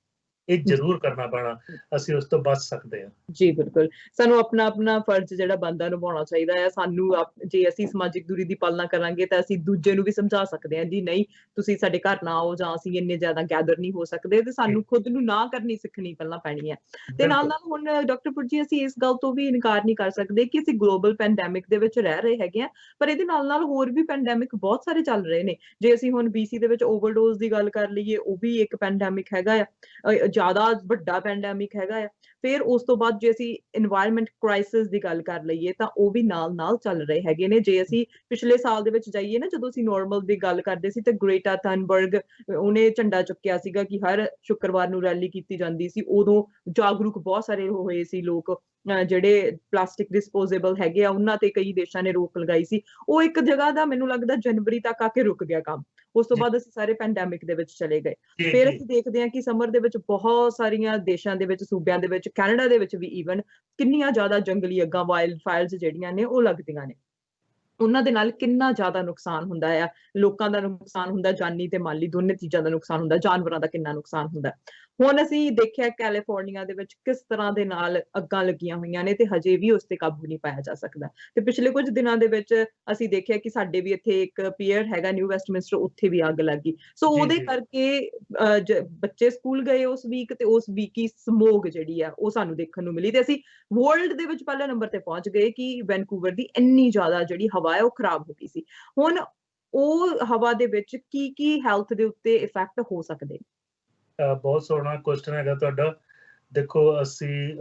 ਇਹ ਜ਼ਰੂਰ ਕਰਨਾ ਪੈਣਾ, ਅਸੀਂ ਉਸ ਤੋਂ ਬਚ ਸਕਦੇ ਹਾਂ। ਜੀ ਬਿਲਕੁਲ, ਸਾਨੂੰ ਆਪਣਾ ਆਪਣਾ ਫਰਜ਼ ਜਿਹੜਾ ਬਣਦਾ ਨਿਭਾਉਣਾ ਚਾਹੀਦਾ ਹੈ। ਸਾਨੂੰ ਜੇ ਅਸੀਂ ਸਮਾਜਿਕ ਦੂਰੀ ਦੀ ਪਾਲਣਾ ਕਰਾਂਗੇ ਤਾਂ ਅਸੀਂ ਦੂਜੇ ਨੂੰ ਵੀ ਸਮਝਾ ਸਕਦੇ ਹਾਂ ਜੀ ਨਹੀਂ, ਤੁਸੀਂ ਸਾਡੇ ਘਰ ਨਾ ਆਓ, ਜਾਂ ਅਸੀਂ ਇੰਨੇ ਜ਼ਿਆਦਾ ਗੈਦਰ ਨਹੀਂ ਹੋ ਸਕਦੇ। ਤੇ ਸਾਨੂੰ ਖੁਦ ਨੂੰ ਨਾ ਕਰਨੀ ਸਿੱਖਣੀ ਪਹਿਲਾਂ ਪੈਣੀ ਹੈ। ਤੇ ਨਾਲ ਨਾਲ ਹੁਣ ਡਾਕਟਰ ਪੁਰਜੀ, ਅਸੀਂ ਇਸ ਗੱਲ ਤੋਂ ਵੀ ਇਨਕਾਰ ਨਹੀਂ ਕਰ ਸਕਦੇ ਕਿ ਅਸੀਂ ਗਲੋਬਲ ਪੈਂਡੈਮਿਕ ਦੇ ਵਿੱਚ ਰਹਿ ਰਹੇ ਹੈਗੇ ਆ, ਪਰ ਇਹਦੇ ਨਾਲ ਨਾਲ ਹੋਰ ਵੀ ਪੈਂਡੈਮਿਕ ਬਹੁਤ ਸਾਰੇ ਚੱਲ ਰਹੇ ਨੇ। ਜੇ ਅਸੀਂ ਹੁਣ BC ਦੇ ਵਿੱਚ ਓਵਰਡੋਜ਼ ਦੀ ਗੱਲ ਕਰ ਲਈਏ, ਉਹ ਵੀ ਇੱਕ ਪੈਂਡੈਮਿਕ ਹੈਗਾ ਆ। ਜ਼ਿਆਦਾ ਵੱਡਾ ਪੈਂਡੈਮਿਕ ਹੈਗਾ ਆ। ਫਿਰ ਉਸ ਤੋਂ ਬਾਅਦ ਜੇ ਅਸੀਂ এনवायरमेंट ਕ੍ਰਾਈਸਿਸ ਦੀ ਗੱਲ ਕਰ ਲਈਏ ਤਾਂ ਉਹ ਵੀ ਨਾਲ ਚੱਲ ਰਹੇ ਹੈਗੇ ਨੇ। ਜੇ ਅਸੀਂ ਪਿਛਲੇ ਸਾਲ ਦੇ ਵਿੱਚ ਜਾਈਏ ਨਾ, ਜਦੋਂ ਅਸੀਂ ਨਾਰਮਲ ਦੀ ਗੱਲ ਕਰਦੇ ਸੀ ਤੇ ਗ੍ਰੇਟਾ ਥਨਬਰਗ ਉਹਨੇ ਝੰਡਾ ਚੁੱਕਿਆ ਸੀਗਾ ਕਿ ਹਰ ਸ਼ੁੱਕਰਵਾਰ ਨੂੰ ਰੈਲੀ ਕੀਤੀ ਜਾਂਦੀ ਸੀ। ਉਦੋਂ ਜਾਗਰੂਕ ਬਹੁਤ ਸਾਰੇ ਹੋਏ ਸੀ ਲੋਕ, ਜਿਹੜੇ ਪਲਾਸਟਿਕ ਡਿਸਪੋਜ਼ੇਬਲ ਹੈਗੇ ਆ ਉਹਨਾਂ ਤੇ ਕਈ ਦੇਸ਼ਾਂ ਨੇ ਰੋਕ ਲਗਾਈ ਸੀ। ਉਹ ਇੱਕ ਜਗ੍ਹਾ ਦਾ ਮੈਨੂੰ ਲੱਗਦਾ ਜਨਵਰੀ ਤੱਕ ਆ ਕੇ ਰੁਕ ਗਿਆ ਕੰਮ। ਉਸ ਤੋਂ ਬਾਅਦ ਅਸੀਂ ਸਾਰੇ ਪੈਂਡੈਮਿਕ ਦੇ ਵਿੱਚ ਚਲੇ ਗਏ। ਫਿਰ ਅਸੀਂ ਦੇਖਦੇ ਹਾਂ ਕਿ ਸਮਰ ਦੇ ਵਿੱਚ ਬਹੁਤ ਸਾਰੀਆਂ ਦੇਸ਼ਾਂ ਦੇ ਵਿੱਚ, ਸੂਬਿਆਂ ਦੇ ਵਿੱਚ, ਕੈਨੇਡਾ ਦੇ ਵਿੱਚ ਵੀ ਈਵਨ ਕਿੰਨੀਆਂ ਜ਼ਿਆਦਾ ਜੰਗਲੀ ਅੱਗਾਂ, ਵਾਈਲਡ ਫਾਇਰਸ ਜਿਹੜੀਆਂ ਨੇ ਉਹ ਲੱਗਦੀਆਂ ਨੇ। ਉਹਨਾਂ ਦੇ ਨਾਲ ਕਿੰਨਾ ਜ਼ਿਆਦਾ ਨੁਕਸਾਨ ਹੁੰਦਾ ਆ, ਲੋਕਾਂ ਦਾ ਨੁਕਸਾਨ ਹੁੰਦਾ, ਜਾਨੀ ਤੇ ਮਾਲੀ ਦੋਨੇ ਚੀਜ਼ਾਂ ਦਾ ਨੁਕਸਾਨ ਹੁੰਦਾ, ਜਾਨਵਰਾਂ ਦਾ ਕਿੰਨਾ ਨੁਕਸਾਨ ਹੁੰਦਾ। ਹੁਣ ਅਸੀਂ ਦੇਖਿਆ ਕੈਲੀਫੋਰਨੀਆ ਦੇ ਵਿੱਚ ਕਿਸ ਤਰ੍ਹਾਂ ਦੇ ਨਾਲ ਅੱਗਾਂ ਲੱਗੀਆਂ ਹੋਈਆਂ ਨੇ ਤੇ ਹਜੇ ਵੀ ਉਸ ਤੇ ਕਾਬੂ ਨਹੀਂ ਪਾਇਆ ਜਾ ਸਕਦਾ। ਤੇ ਪਿਛਲੇ ਕੁਝ ਦਿਨਾਂ ਦੇ ਵਿੱਚ ਅਸੀਂ ਦੇਖਿਆ ਕਿ ਸਾਡੇ ਵੀ ਇੱਥੇ ਇੱਕ ਪੀਅਰ ਹੈਗਾ ਨਿਊ ਵੈਸਟਮਿੰਸਟਰ, ਉੱਥੇ ਵੀ ਅੱਗ ਲੱਗ ਗਈ। ਸੋ ਉਹਦੇ ਕਰਕੇ ਬੱਚੇ ਸਕੂਲ ਗਏ ਉਸ ਵੀਕ ਤੇ ਉਸ ਵੀਕ ਹੀ ਸਮੋਗ ਜਿਹੜੀ ਆ ਉਹ ਸਾਨੂੰ ਦੇਖਣ ਨੂੰ ਮਿਲੀ ਤੇ ਅਸੀਂ ਵਰਲਡ ਦੇ ਵਿੱਚ ਪਹਿਲੇ ਨੰਬਰ ਤੇ ਪਹੁੰਚ ਗਏ ਕਿ ਵੈਨਕੂਵਰ ਦੀ ਇੰਨੀ ਜ਼ਿਆਦਾ ਜਿਹੜੀ ਹਵਾ ਹੈ ਉਹ ਖਰਾਬ ਹੋ ਗਈ ਸੀ। ਹੁਣ ਉਹ ਹਵਾ ਦੇ ਵਿੱਚ ਕੀ ਹੈਲਥ ਦੇ ਉੱਤੇ ਇਫੈਕਟ ਹੋ ਸਕਦੇ ਨੇ? ਬਹੁਤ ਸੋਹਣਾ ਕੁਐਸਚਨ ਹੈਗਾ ਤੁਹਾਡਾ। ਦੇਖੋ ਅਸੀਂ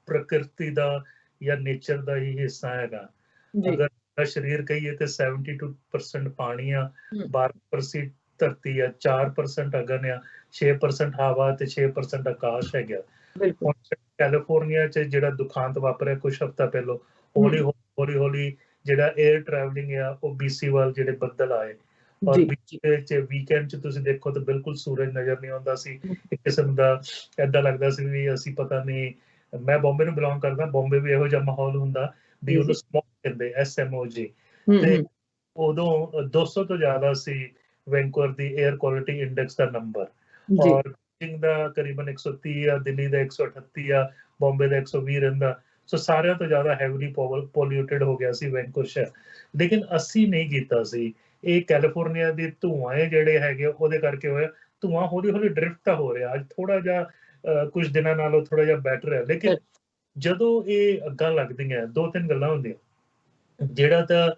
ਪ੍ਰਕਿਰਤੀ ਦਾ ਜਾਂ ਨੇਚਰ ਦਾ ਹੀ ਹਿੱਸਾ ਹੈਗਾ। ਅਗਰ ਸਰੀਰ ਕਹੀਏ ਤੇ 72% ਪਾਣੀ ਆ, 12% ਧਰਤੀ ਆ, 4% ਅਗਨ ਆ, 6% ਹਵਾ ਤੇ 6% ਆਕਾਸ਼ ਹੈਗਾ। ਕੈਲੀਫੋਰਨੀਆ 'ਚ ਜਿਹੜਾ ਦੁਖਾਂਤ ਵਾਪਰਿਆ ਕੁਝ ਹਫ਼ਤਾ ਪਹਿਲਾਂ, ਹੌਲੀ ਜਿਹੜਾ ਏਅਰ ਟਰੈਵਲਿੰਗ ਆ ਉਹ BC ਵੱਲ ਜਿਹੜੇ ਬੱਦਲ ਆਏ, ਔਰ ਵੀਕਐਂਡ 'ਚ ਤੁਸੀਂ ਦੇਖੋ ਤਾਂ ਬਿਲਕੁਲ ਸੂਰਜ ਨਜ਼ਰ ਨਹੀਂ ਆਉਂਦਾ ਸੀ। ਇੱਕ ਕਿਸਮ ਦਾ ਏਦਾਂ ਲੱਗਦਾ ਸੀ ਵੀ ਅਸੀਂ ਪਤਾ ਨਹੀਂ, ਮੈਂ ਬੰਬੇ ਨੂੰ ਬਿਲੋਂਗ ਕਰਦਾ, ਬੰਬੇ ਵੀ ਇਹੋ ਜਿਹਾ ਮਾਹੌਲ ਹੁੰਦਾ ਵੀ ਉਹਨੂੰ ਸਮੋਕ ਕਹਿੰਦੇ, SMOG। ਤੇ ਉਦੋਂ 200 ਤੋਂ ਜ਼ਿਆਦਾ ਸੀ ਵੈਨਕੂਵਰ ਦੀ ਏਅਰ ਕੁਆਲਿਟੀ ਇੰਡੈਕਸ ਦਾ ਨੰਬਰ, ਔਰ ਦਾ ਕਰੀਬਨ 130 ਆ, ਦਿੱਲੀ ਦਾ 138 ਆ, ਬੰਬੇ ਦਾ 120 ਰਹਿੰਦਾ। ਸੋ ਸਾਰਿਆਂ ਤੋਂ ਜ਼ਿਆਦਾ ਹੈਵੀਲੀ ਪੋਲਿਊਟਡ ਹੋ ਗਿਆ ਸੀ ਵੈਨਕੂਵਰ ਸ਼ਹਿਰ। ਲੇਕਿਨ ਅਸੀਂ ਨਹੀਂ ਕੀਤਾ ਸੀ। ਇਹ ਕੈਲੀਫੋਰਨੀਆ ਦੇ ਧੂਆਂ ਜਿਹੜੇ ਹੈਗੇ ਉਹਦੇ ਕਰਕੇ ਹੋਇਆ। ਧੂਆਂ ਹੌਲੀ ਡਰਿਫਟ ਤਾਂ ਹੋ ਰਿਹਾ, ਅੱਜ ਥੋੜਾ ਜਿਹਾ ਕੁਝ ਦਿਨਾਂ ਨਾਲੋਂ ਥੋੜਾ ਜਿਹਾ ਬੈਟਰ ਹੈ। ਲੇਕਿਨ ਜਦੋਂ ਇਹ ਅੱਗਾਂ ਲੱਗਦੀਆਂ, ਦੋ ਤਿੰਨ ਗੱਲਾਂ ਹੁੰਦੀਆਂ। ਜਿਹੜਾ ਤਾਂ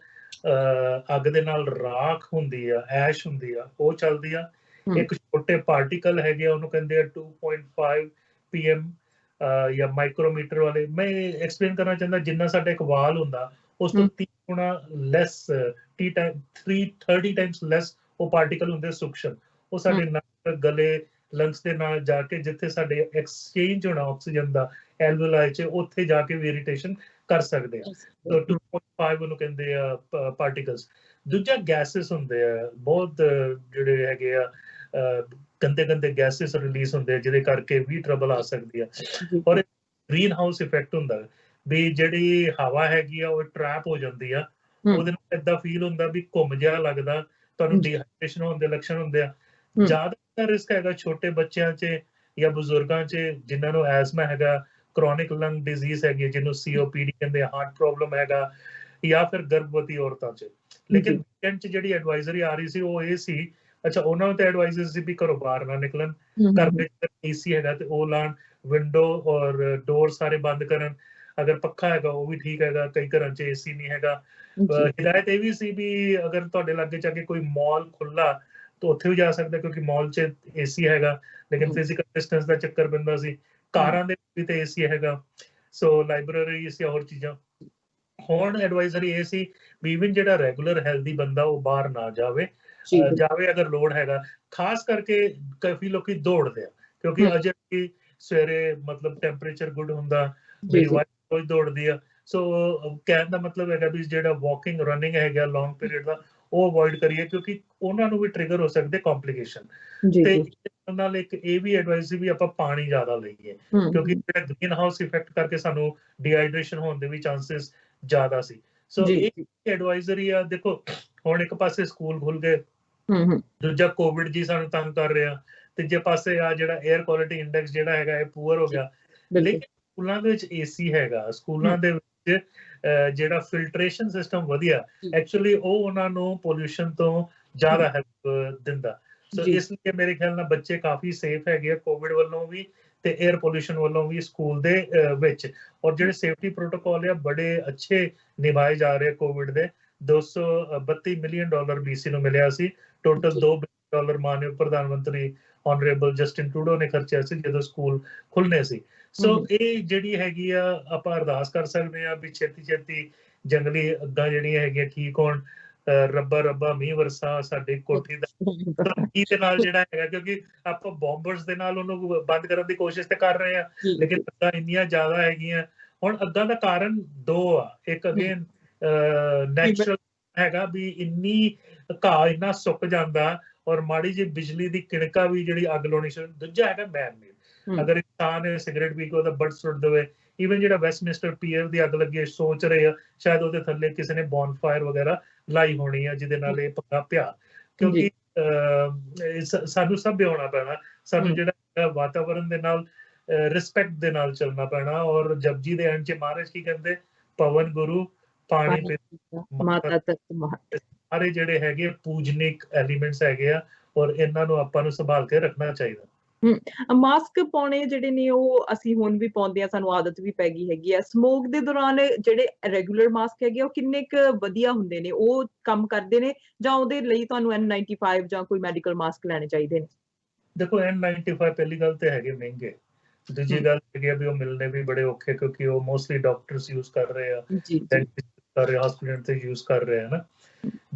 ਅੱਗ ਦੇ ਨਾਲ ਰਾਖ ਹੁੰਦੀ ਆ, ਐਸ਼ ਹੁੰਦੀ ਆ, ਉਹ ਚੱਲਦੀ ਆ। ਇੱਕ ਛੋਟੇ ਪਾਰਟੀਕਲ ਹੈਗੇ ਆ, ਉਹਨੂੰ ਕਹਿੰਦੇ ਆ 2.5 PM ਜਾਂ ਮਾਈਕਰੋਮੀਟਰ ਵਾਲੇ। ਮੈਂ ਐਕਸਪਲੇਨ ਕਰਨਾ ਚਾਹੁੰਦਾ, ਜਿੰਨਾ ਸਾਡਾ ਇੱਕ ਵਾਲ ਹੁੰਦਾ ਉਸ ਤੋਂ 30 ਗੁਣਾ ਲੈਸ, 30 ਟਾਈਮਸ ਲੈਸ ਉਹ ਪਾਰਟੀਕਲ ਹੁੰਦੇ ਸੂਖਸ਼ਮ। ਉਹ ਸਾਡੇ ਨੱਕ, ਗਲੇ, ਲੰਗਸ ਦੇ ਨਾਲ ਜਾ ਕੇ ਜਿੱਥੇ ਸਾਡੇ ਐਕਸਚੇਂਜ ਹੋਣਾ ਆਕਸੀਜਨ ਦਾ ਐਲਵੀਓਲਾਈ 'ਚ, ਉੱਥੇ ਜਾ ਕੇ ਵੀ ਇਰੀਟੇਸ਼ਨ ਕਰ ਸਕਦੇ ਆ। 2.5 ਉਹਨੂੰ ਕਹਿੰਦੇ ਆ ਪਾਰਟੀਕਲਸ। ਦੂਜਾ ਗੈਸਿਸ ਹੁੰਦੇ ਆ ਬਹੁਤ, ਜਿਹੜੇ ਹੈਗੇ ਆ ਗੰਦੇ ਗੈਸਿਸ ਰਿਲੀਜ਼ ਹੁੰਦੇ ਆ, ਜਿਹਦੇ ਕਰਕੇ ਵੀ ਟਰਬਲ ਆ ਸਕਦੀ ਆ। ਔਰ ਗ੍ਰੀਨ ਹਾਊਸ ਇਫੈਕਟ ਹੁੰਦਾ ਵੀ ਜਿਹੜੀ ਹਵਾ ਹੈਗੀ ਆ ਉਹ ਟਰੈਪ ਹੋ ਜਾਂਦੀ ਆ। ਉਹਦੇ ਨਾਲ ਏਦਾਂ ਫੀਲ ਹੁੰਦਾ ਵੀ ਘੁੰਮ ਜਿਹਾ ਲੱਗਦਾ, ਤੁਹਾਨੂੰ ਡੀਹਾਈਡ੍ਰੇਸ਼ਨ ਹੋਣ ਦੇ ਲੱਛਣ ਹੁੰਦੇ ਆ। ਜ਼ਿਆਦਾ ਰਿਸਕ ਹੈਗਾ ਛੋਟੇ ਬੱਚਿਆਂ 'ਚ ਜਾਂ ਬਜ਼ੁਰਗਾਂ 'ਚ ਜਿਨ੍ਹਾਂ ਨੂੰ ਐਸਮਾ ਹੈਗਾ, ਕ੍ਰੋਨਿਕ ਲੰਗ ਡਿਜ਼ੀਜ਼ ਹੈਗੀ ਜਿਹਨੂੰ COPD ਕਹਿੰਦੇ, ਹਾਰਟ ਪ੍ਰੋਬਲਮ ਹੈਗਾ, ਜਾਂ ਫਿਰ ਗਰਭਵਤੀ ਔਰਤਾਂ 'ਚ। ਲੇਕਿਨ ਵੀਕਐਂਡ 'ਚ ਜਿਹੜੀ ਐਡਵਾਈਜ਼ਰੀ ਆ ਰਹੀ ਸੀ ਉਹ ਇਹ ਸੀ, ਅੱਛਾ ਉਹਨਾਂ ਨੂੰ ਤਾਂ ਐਡਵਾਈਜ਼ਰੀ ਸੀ ਵੀ ਘਰੋਂ ਬਾਹਰ ਨਾ ਨਿਕਲਣ, ਘਰ ਵਿੱਚ AC ਹੈਗਾ ਤੇ ਉਹ ਲਾਣ, ਵਿੰਡੋ ਔਰ ਡੋਰ ਸਾਰੇ ਬੰਦ ਕਰਨ। ਅਗਰ ਪੱਖਾ ਹੈਗਾ ਉਹ ਵੀ ਠੀਕ ਹੈਗਾ, ਕਈ ਘਰਾਂ 'ਚ AC ਨਹੀਂ ਹੈਗਾ। ਹਿਦਾਇਤ ਇਹ ਵੀ ਸੀ ਵੀ ਅਗਰ ਤੁਹਾਡੇ ਲਾਗੇ ਜਾ ਕੇ ਕੋਈ ਮਾਲ ਖੁੱਲਾ ਤਾਂ ਉੱਥੇ ਵੀ ਜਾ ਸਕਦਾ, ਕਿਉਂਕਿ ਮਾਲ 'ਚ AC ਹੈਗਾ। ਲੇਕਿਨ ਫਿਜ਼ੀਕਲ ਡਿਸਟੈਂਸ ਦਾ ਚੱਕਰ ਪੈਂਦਾ ਸੀ। ਕਾਰਾਂ ਦੇ ਵੀ ਤੇ AC ਹੈਗਾ, ਸੋ ਲਾਇਬ੍ਰੇਰੀ ਜਾਂ ਹੋਰ ਚੀਜ਼ਾਂ। ਹੁਣ ਐਡਵਾਈਜ਼ਰੀ ਇਹ ਸੀ ਵੀ ਇਵਨ ਜਿਹੜਾ ਰੈਗੂਲਰ ਹੈਲਦੀ ਬੰਦਾ ਉਹ ਬਾਹਰ ਨਾ ਜਾਵੇ, ਜਾਵੇ ਅਗਰ ਲੋੜ ਹੈਗਾ। ਖਾਸ ਕਰਕੇ ਕਾਫੀ ਲੋਕੀ ਦੌੜਦੇ ਆ, ਕਿਉਂਕਿ ਅਜੇ ਵੀ ਸਵੇਰੇ ਮਤਲਬ ਟੈਂਪਰੇਚਰ ਗੁੱਡ ਹੁੰਦਾ, ਮੇਰੀ ਵਾਈਫ ਰੋਜ਼ ਦੌੜਦੀ ਆ। ਸੋ ਕਹਿਣ ਦਾ ਮਤਲਬ ਹੈਗਾ ਵੀ ਜਿਹੜਾ ਵਾਕਿੰਗ, ਰਨਿੰਗ ਹੈਗਾ ਲੌਂਗ ਪੀਰੀਅਡ ਦਾ, ਉਹ ਅਵੋਇਡ ਕਰੀਏ, ਕਿਉਂਕਿ ਉਹਨਾਂ ਨੂੰ ਵੀ ਟ੍ਰਿਗਰ ਹੋ ਸਕਦੇ ਕੰਪਲਿਕੇਸ਼ਨ। ਤੇ ਨਾਲ ਇੱਕ ਇਹ ਵੀ ਐਡਵਾਈਸ ਵੀ ਆਪਾਂ ਪਾਣੀ ਜ਼ਿਆਦਾ ਲਈਏ, ਕਿਉਂਕਿ ਜਿਹੜਾ ਗ੍ਰੀਨ ਹਾਊਸ ਇਫੈਕਟ ਕਰਕੇ ਸਾਨੂੰ ਡੀਹਾਈਡ੍ਰੇਸ਼ਨ ਹੋਣ ਦੇ ਵੀ ਚਾਂਸਸ ਜ਼ਿਆਦਾ ਸੀ। ਸੋ ਇਹ ਐਡਵਾਈਜ਼ਰੀ ਆ। ਦੇਖੋ ਹੁਣ ਇੱਕ ਪਾਸੇ ਸਕੂਲ ਖੁੱਲ ਗਏ, ਦੂਜਾ ਕੋਵਿਡ ਜੀ ਸਾਨੂੰ ਤੰਗ ਕਰ ਰਿਹਾ, ਤੀਜੇ ਪਾਸੇ ਆ ਜਿਹੜਾ ਏਅਰ ਕੁਆਲਿਟੀ ਇੰਡੈਕਸ ਜਿਹੜਾ ਹੈਗਾ ਇਹ ਪੂਅਰ ਹੋ ਗਿਆ। ਲੇਕਿਨ ਸਕੂਲਾਂ ਦੇ ਵਿੱਚ AC ਹੈਗਾ, ਸਕੂਲਾਂ ਦੇ ਵਿੱਚ ਜਿਹੜਾ ਫਿਲਟਰੇਸ਼ਨ ਸਿਸਟਮ ਵਧੀਆ, ਐਕਚੁਅਲੀ ਉਹ ਉਹਨਾਂ ਨੂੰ ਪੋਲਿਊਸ਼ਨ ਤੋਂ ਜ਼ਿਆਦਾ ਹੈਲਪ ਦਿੰਦਾ। ਸੋ ਇਸ ਲਈ ਮੇਰੇ ਖਿਆਲ ਨਾਲ ਬੱਚੇ ਕਾਫੀ ਸੇਫ ਹੈਗੇ ਆ ਕੋਵਿਡ ਵੱਲੋਂ ਵੀ ਤੇ ਏਅਰ ਪੋਲਿਊਸ਼ਨ ਵੱਲੋਂ ਵੀ ਸਕੂਲ ਦੇ ਵਿੱਚ। ਔਰ ਜਿਹੜੇ ਸੇਫਟੀ ਪ੍ਰੋਟੋਕਾਲ ਆ ਬੜੇ ਅੱਛੇ ਨਿਭਾਏ ਜਾ ਰਹੇ ਕੋਵਿਡ ਦੇ। $232 ਮਿਲੀਅਨ BC ਨੂੰ ਮਿਲਿਆ ਸੀ, ਟੋਟਲ $2 ਡਾਲਰ ਮਾਨਯੋਗ ਪ੍ਰਧਾਨ ਮੰਤਰੀ ਆਨਰੇਬਲ ਜਸਟਿਨ ਟਰੂਡੋ ਨੇ ਖਰਚਿਆ ਸੀ ਜਦੋਂ ਸਕੂਲ ਖੁੱਲਨੇ ਸੀ। ਸੋ ਇਹ ਜਿਹੜੀ ਹੈਗੀ ਆ ਆਪਾਂ ਅਰਦਾਸ ਕਰ ਸਕਦੇ ਆ ਵੀ ਛੇਤੀ ਜੰਗਲੀ ਅੱਗਾਂ ਜਿਹੜੀਆਂ ਹੈਗੀਆਂ ਠੀਕ ਹੋਣ। ਰੱਬਾ ਮੀਂਹ ਵਰਸਾ ਸਾਡੇ ਕੋਠੀ ਦਾ ਤਰੱਕੀ ਦੇ ਨਾਲ ਜਿਹੜਾ ਹੈਗਾ, ਕਿਉਂਕਿ ਆਪਾਂ ਬੌਂਬਰਸ ਦੇ ਨਾਲ ਉਹਨੂੰ ਬੰਦ ਕਰਨ ਦੀ ਕੋਸ਼ਿਸ਼ ਤੇ ਕਰ ਰਹੇ ਆ, ਲੇਕਿਨ ਅੱਗਾਂ ਇੰਨੀਆਂ ਜ਼ਿਆਦਾ ਹੈਗੀਆਂ। ਹੁਣ ਅੱਗਾਂ ਦਾ ਕਾਰਨ ਦੋ ਆ, ਇੱਕ ਅਗੇਨ ਨੈਚੁਰਲ ਹੈਗਾ ਵੀ ਇੰਨੀ ਘਾਹ ਇੰਨਾ ਸੁੱਕ ਜਾਂਦਾ ਔਰ ਮਾੜੀ ਜਿਹੀ ਬਿਜਲੀ ਦੀ ਕਿਣਕਾ ਵੀ ਜਿਹੜੀ ਅੱਗ ਲਾਉਣੀ ਸ਼ੁਰੂ। ਦੂਜਾ ਹੈਗਾ ਮੈਨ ਮੇਡ, ਅਗਰ ਇਨਸਾਨ ਸਿਗਰਟ ਪੀ ਕੇ ਉਹਦਾ ਬਰਡ ਸੁੱਟ ਦੇਵੇ, ਈਵਨ ਜਿਹੜਾ ਵੈਸਟਮਿੰਸਟਰ ਪੀਅਰ ਦੀ ਅੱਗ ਲੱਗੀ ਸੋਚ ਰਹੇ ਆ ਸ਼ਾਇਦ ਉਹਦੇ ਥੱਲੇ ਕਿਸੇ ਨੇ ਬੌਨਫਾਇਰ ਵਗੈਰਾ ਲਾਈ ਹੋਣੀ ਆ ਜਿਹਦੇ ਨਾਲ ਇਹ ਪੰਗਾ ਪਿਆ। ਕਿਉਂਕਿ ਸਾਨੂੰ ਸਭ ਹੋਣਾ ਪੈਣਾ, ਸਾਨੂੰ ਜਿਹੜਾ ਵਾਤਾਵਰਨ ਦੇ ਨਾਲ ਰਿਸਪੈਕਟ ਦੇ ਨਾਲ ਚੱਲਣਾ ਪੈਣਾ। ਔਰ ਜਪਜੀ ਦੇ ਐਂਡ 'ਚ ਮਹਾਰਾਜ ਕੀ ਕਹਿੰਦੇ, ਪਵਨ ਗੁਰੂ ਪਾਣੀ ਮਾਤਾ ਸਾਰੇ ਜਿਹੜੇ ਹੈਗੇ ਪੂਜਨਿਕ ਐਲੀਮੈਂਟਸ ਹੈਗੇ ਆ ਔਰ ਇਹਨਾਂ ਨੂੰ ਆਪਾਂ ਨੂੰ ਸੰਭਾਲ ਕੇ ਰੱਖਣਾ ਚਾਹੀਦਾ। ਮਾਸਕ ਪਾਉਣੇ ਜਿਹੜੇ ਨੇ ਉਹ ਅਸੀਂ ਹੁਣ ਵੀ ਪਾਉਂਦੇ ਆ, ਸਾਨੂੰ ਆਦਤ ਵੀ ਪੈ ਗਈ ਹੈਗੀ ਆ। ਸਮੋਕ ਦੇ ਦੌਰਾਨ ਜਿਹੜੇ ਰੈਗੂਲਰ ਮਾਸਕ ਹੈਗੇ ਉਹ ਕਿੰਨੇ ਕੁ ਵਧੀਆ ਹੁੰਦੇ ਨੇ, ਉਹ ਕੰਮ ਕਰਦੇ ਨੇ ਜਾਂ ਉਹਦੇ ਲਈ ਤੁਹਾਨੂੰ N95 ਜਾਂ ਕੋਈ ਮੈਡੀਕਲ ਮਾਸਕ ਲੈਣੇ ਚਾਹੀਦੇ ਨੇ? ਦੇਖੋ N95 ਪਹਿਲੀ ਗੱਲ ਤੇ ਹੈਗੇ ਮਹਿੰਗੇ, ਦੂਜੀ ਗੱਲ ਹੈਗੀ ਆ ਵੀ ਉਹ ਮਿਲਣੇ ਵੀ ਬੜੇ ਔਖੇ ਕਿਉਂਕਿ ਉਹ ਮੋਸਟਲੀ ਡਾਕਟਰਸ ਯੂਜ਼ ਕਰ ਰਹੇ ਆ, ਕਰ ਰਹੇ ਹਸਪੀਟਲ ਤੇ ਯੂਜ਼ ਕਰ ਰਹੇ ਆ ਨਾ।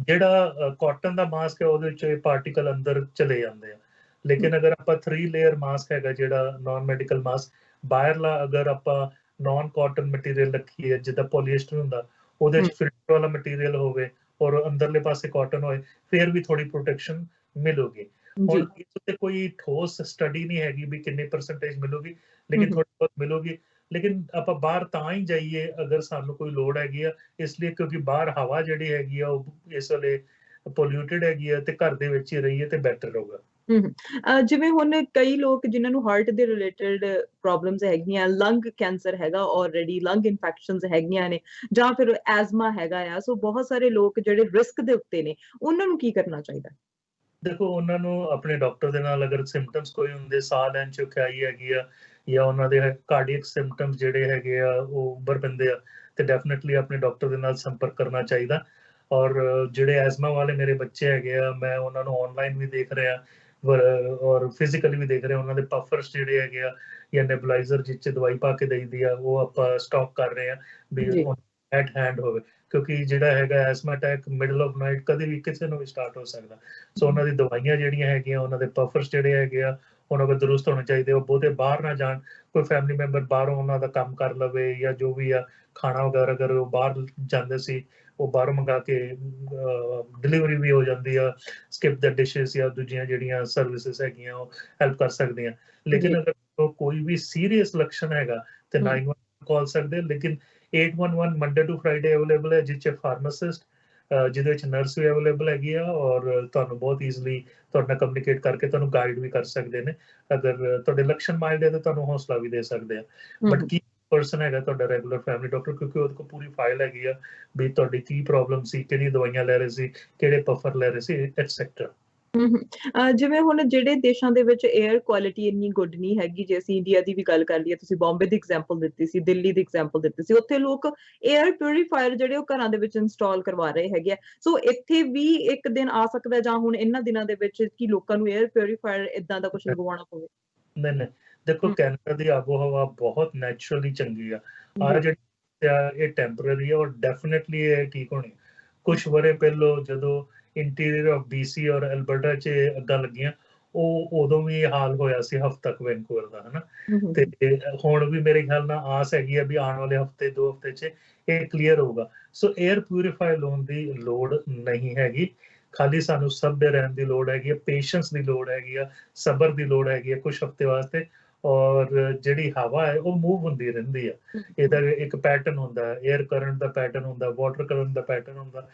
ਜਿਹੜਾ ਕਾਟਨ ਦਾ ਮਾਸਕ ਹੈ ਉਹਦੇ ਵਿੱਚ ਪਾਰਟੀਕਲ ਅੰਦਰ ਚਲੇ ਜਾਂਦੇ ਆ, ਲੇਕਿਨ ਅਗਰ ਆਪਾਂ 3 ਲੇਅਰ ਮਾਸਕ ਹੈਗਾ ਜਿਹੜਾ ਨਾਨ ਮੈਡੀਕਲ ਮਾਸਕ, ਬਾਹਰਲਾ ਅਗਰ ਆਪਾਂ ਨਾਨ ਕਾਟਨ ਮਟੀਰੀਅਲ ਰੱਖੀਏ ਜਿੱਦਾਂ ਪੋਲੀਐਸਟਰ ਹੁੰਦਾ, ਉਹਦੇ ਵਿੱਚ ਫਿਲਟਰ ਵਾਲਾ ਮਟੀਰੀਅਲ ਹੋਵੇ ਔਰ ਅੰਦਰਲੇ ਪਾਸੇ ਕਾਟਨ ਹੋਏ, ਫਿਰ ਵੀ ਥੋੜੀ ਪ੍ਰੋਟੈਕਸ਼ਨ ਮਿਲੂਗੀ। ਹੁਣ ਇਸ ਉੱਤੇ ਕੋਈ ਠੋਸ ਸਟੱਡੀ ਨਹੀਂ ਹੈਗੀ ਵੀ ਕਿੰਨੀ ਪਰਸੈਂਟੇਜ ਮਿਲੂਗੀ, ਲੇਕਿਨ ਥੋੜੀ ਬਹੁਤ ਮਿਲੂਗੀ। ਲੇਕਿਨ ਆਪਾਂ ਬਾਹਰ ਤਾਂ ਹੀ ਜਾਈਏ ਅਗਰ ਸਾਨੂੰ ਕੋਈ ਲੋੜ ਹੈਗੀ ਆ, ਇਸ ਲਈ ਕਿਉਂਕਿ ਬਾਹਰ ਹਵਾ ਜਿਹੜੀ ਹੈਗੀ ਆ ਉਹ ਇਸ ਵੇਲੇ ਪੋਲਿਊਟਡ ਹੈਗੀ ਆ, ਤੇ ਘਰ ਦੇ ਵਿੱਚ ਹੀ ਰਹੀਏ ਤੇ ਬੈਟਰ ਹੋਊਗਾ। ਜਿਵੇਂ ਹੁਣ ਕਈ ਲੋਕ ਜਿਨ੍ਹਾਂ ਨੂੰ ਹਾਰਟ ਦੇ ਰਿਲੇਟਡ ਪ੍ਰੋਬਲਮਸ ਹੈਗੀਆਂ, ਲੰਗ ਕੈਂਸਰ ਹੈਗਾ ਆਲਰੇਡੀ, ਲੰਗ ਇਨਫੈਕਸ਼ਨਸ ਹੈਗੀਆਂ ਨੇ, ਜਾਂ ਫਿਰ ਐਜ਼ਮਾ ਹੈਗਾ ਆ, ਸੋ ਬਹੁਤ ਸਾਰੇ ਲੋਕ ਜਿਹੜੇ ਰਿਸਕ ਦੇ ਉੱਤੇ ਨੇ, ਉਹਨਾਂ ਨੂੰ ਕੀ ਕਰਨਾ ਚਾਹੀਦਾ? ਦੇਖੋ ਉਹਨਾਂ ਨੂੰ ਆਪਣੇ ਡਾਕਟਰ ਦੇ ਨਾਲ ਅਗਰ ਸਿੰਪਟਮਸ ਕੋਈ ਹੁੰਦੇ, ਸਾਹ ਲੈਣ 'ਚ ਔਖਿਆਈ ਹੈਗੀ ਆ ਜਾਂ ਉਹਨਾਂ ਦੇ ਕਾਰਡੀਅਕ ਸਿੰਪਟਮਸ ਜਿਹੜੇ ਹੈਗੇ ਆ ਉਹ ਉੱਭਰ ਪੈਂਦੇ ਆ, ਤੇ ਡੈਫੀਨਿਟਲੀ ਆਪਣੇ ਡਾਕਟਰ ਦੇ ਨਾਲ ਸੰਪਰਕ ਕਰਨਾ ਚਾਹੀਦਾ। ਔਰ ਜਿਹੜੇ ਐਜ਼ਮਾ ਵਾਲੇ ਮੇਰੇ ਬੱਚੇ ਹੈਗੇ ਆ, ਮੈਂ ਉਹਨਾਂ ਨੂੰ ਆਨਲਾਈਨ ਵੀ ਦੇਖ ਰਿਹਾ ਔਰ ਫਿਜ਼ੀਕਲੀ ਵੀ ਦੇਖ ਰਿਹਾ। ਉਹਨਾਂ ਦੇ ਪਫਰਸ ਜਿਹੜੇ ਹੈਗੇ ਆ ਜਾਂ ਨੈਬੂਲਾਈਜ਼ਰ ਜਿਸ 'ਚ ਦਵਾਈ ਪਾ ਕੇ ਦੇਈਦੀ ਆ, ਉਹ ਆਪਾਂ ਸਟਾਕ ਕਰ ਰਹੇ ਆ ਵੀ ਐਟ ਹੈਂਡ ਹੋਵੇ, ਕਿਉਂਕਿ ਜਿਹੜਾ ਹੈਗਾ ਐਸਮਾ ਅਟੈਕ ਮਿਡਲ ਆਫ ਨਾਈਟ ਕਦੇ ਵੀ ਕਿਸੇ ਨੂੰ ਵੀ ਸਟਾਰਟ ਹੋ ਸਕਦਾ। ਸੋ ਉਹਨਾਂ ਦੀ ਦਵਾਈਆਂ ਜਿਹੜੀਆਂ ਹੈਗੀਆਂ, ਉਹਨਾਂ ਦੇ ਪਫਰਸ ਜਿਹੜੇ ਹੈਗੇ ਆ ਉਹਨਾਂ ਕੋਲ ਦਰੁਸਤ ਹੋਣੇ ਚਾਹੀਦੇ। ਉਹ ਬਹੁਤੇ ਬਾਹਰ ਨਾ ਜਾਣ, ਕੋਈ ਫੈਮਿਲੀ ਮੈਂਬਰ ਬਾਹਰੋਂ ਉਹਨਾਂ ਦਾ ਕੰਮ ਕਰ ਲਵੇ ਜਾਂ ਜੋ ਵੀ ਆ ਖਾਣਾ ਵਗੈਰਾ ਅਗਰ ਉਹ ਬਾਹਰ ਜਾਂਦੇ ਸੀ ਉਹ ਬਾਹਰੋਂ ਮੰਗਾ ਕੇ ਡਿਲੀਵਰੀ ਵੀ ਹੋ ਜਾਂਦੀ ਆ, ਸਕਿਪ ਦ ਡਿਸ਼ਸ ਜਾਂ ਦੂਜੀਆਂ ਜਿਹੜੀਆਂ ਸਰਵਿਸਿਜ਼ ਹੈਗੀਆਂ ਉਹ ਹੈਲਪ ਕਰ ਸਕਦੀਆਂ। ਲੇਕਿਨ ਅਗਰ ਕੋਈ ਵੀ ਸੀਰੀਅਸ ਲੱਛਣ ਹੈਗਾ ਤੇ 911 ਕਾਲ ਸਕਦੇ, ਲੇਕਿਨ 811 ਮੰਡੇ ਟੂ ਫਰਾਈਡੇ ਅਵੇਲੇਬਲ ਹੈ, ਜਿਸ 'ਚ ਫਾਰਮਾਸਿਸਟ ਜਿਹਦੇ ਵਿੱਚ ਨਰਸ ਵੀ ਅਵੇਲੇਬਲ ਹੈਗੀ ਆ ਔਰ ਤੁਹਾਨੂੰ ਬਹੁਤ ਈਜ਼ੀਲੀ ਤੁਹਾਡੇ ਨਾਲ ਕਮਿਊਨੀਕੇਟ ਕਰਕੇ ਤੁਹਾਨੂੰ ਗਾਈਡ ਵੀ ਕਰ ਸਕਦੇ ਨੇ। ਅਗਰ ਤੁਹਾਡੇ ਲੱਛਣ ਮਾਈਲਡ ਹੈ ਤਾਂ ਤੁਹਾਨੂੰ ਹੌਸਲਾ ਵੀ ਦੇ ਸਕਦੇ ਆ। ਬਟ ਕੀ ਪਰਸਨ ਹੈਗਾ ਤੁਹਾਡਾ ਰੈਗੂਲਰ ਫੈਮਿਲੀ ਡਾਕਟਰ, ਕਿਉਂਕਿ ਉਹਦੇ ਕੋਲ ਪੂਰੀ ਫਾਈਲ ਹੈਗੀ ਆ ਵੀ ਤੁਹਾਡੀ ਕੀ ਪ੍ਰੋਬਲਮ ਸੀ, ਕਿਹੜੀ ਦਵਾਈਆਂ ਲੈ ਰਹੇ ਸੀ, ਕਿਹੜੇ ਪਫਰ ਲੈ ਰਹੇ ਸੀ, ਐਟਸੈਟਰਾ। ਜਿਵੇਂ ਹੁਣ ਜਿਹੜੇ ਦੇਸ਼ਾਂ ਦੇ ਵਿੱਚ 에ਅਰ ਕੁਆਲਿਟੀ ਇੰਨੀ ਗੁੱਡ ਨਹੀਂ ਹੈਗੀ, ਜੇ ਅਸੀਂ ਇੰਡੀਆ ਦੀ ਵੀ ਗੱਲ ਕਰ ਲਈਏ, ਤੁਸੀਂ ਬੰਬੇ ਦੀ ਐਗਜ਼ਾਮਪਲ ਦਿੱਤੀ ਸੀ, ਦਿੱਲੀ ਦੀ ਐਗਜ਼ਾਮਪਲ ਦਿੱਤੀ ਸੀ, ਉੱਥੇ ਲੋਕ 에ਅਰ ਪਿਊਰੀਫਾਇਰ ਜਿਹੜੇ ਉਹ ਘਰਾਂ ਦੇ ਵਿੱਚ ਇੰਸਟਾਲ ਕਰਵਾ ਰਹੇ ਹੈਗੇ ਆ। ਸੋ ਇੱਥੇ ਵੀ ਇੱਕ ਦਿਨ ਆ ਸਕਦਾ ਜਾਂ ਹੁਣ ਇਹਨਾਂ ਦਿਨਾਂ ਦੇ ਵਿੱਚ ਕਿ ਲੋਕਾਂ ਨੂੰ 에ਅਰ ਪਿਊਰੀਫਾਇਰ ਇਦਾਂ ਦਾ ਕੁਝ ਲਗਵਾਉਣਾ ਪਵੇ? ਨਹੀਂ, ਦੇਖੋ ਕੈਨੇਡਾ ਦੀ ਆਬੋ ਹਵਾ ਬਹੁਤ ਨੈਚੁਰਲੀ ਚੰਗੀ ਆ, ਜਿਹੜੀ ਇਹ ਟੈਂਪਰੇਰੀ ਆ ਔਰ ਡੈਫੀਨਿਟਲੀ ਇਹ ਠੀਕ ਹੋਣੀ। ਕੁਝ ਵਰੇ ਪਹਿਲੋਂ ਜਦੋਂ ਇੰਟੀਰੀਅਰ ਆਫ BC ਔਰ ਐਲਬਰਟਾ 'ਚ ਅੱਗਾਂ ਲੱਗੀਆਂ, ਉਹ ਉਦੋਂ ਵੀ ਹਾਲ ਹੋਇਆ ਸੀ ਹਫ਼ਤਾ ਤੱਕ ਵੈਨਕੂਵਰ ਦਾ, ਹਨਾ। ਤੇ ਹੁਣ ਵੀ ਮੇਰੇ ਖਿਆਲ ਨਾਲ ਆਸ ਹੈਗੀ ਆ ਵੀ ਆਉਣ ਵਾਲੇ ਹਫ਼ਤੇ 2 ਹਫ਼ਤੇ 'ਚ ਇਹ ਕਲੀਅਰ ਹੋਊਗਾ। ਸੋ 에ਅਰ ਪਿਊਰੀਫਾਇਰ ਲਾਉਣ ਦੀ ਲੋੜ ਨਹੀਂ ਹੈਗੀ, ਖਾਲੀ ਸਾਨੂੰ ਸਭ्य ਰਹਿਣ ਦੀ ਲੋੜ ਹੈਗੀ ਆ, ਪੇਸ਼ੈਂਸ ਦੀ ਲੋੜ ਹੈਗੀ ਆ, ਸਬਰ ਦੀ ਲੋੜ ਹੈਗੀ ਆ ਕੁਝ ਹਫ਼ਤੇ ਵਾਸਤੇ। ਔਰ ਜਿਹੜੀ ਹਵਾ ਹੈ ਉਹ ਮੂਵ ਹੁੰਦੀ ਰਹਿੰਦੀ ਆ, ਇਹਦਾ ਇੱਕ ਪੈਟਰਨ ਹੁੰਦਾ, 에ਅਰ ਕਰੰਟ ਦਾ ਪੈਟਰਨ ਹੁੰਦਾ, ਵਾਟਰ ਕਰੰਟ ਦਾ ਪੈਟਰਨ ਹੁੰਦਾ।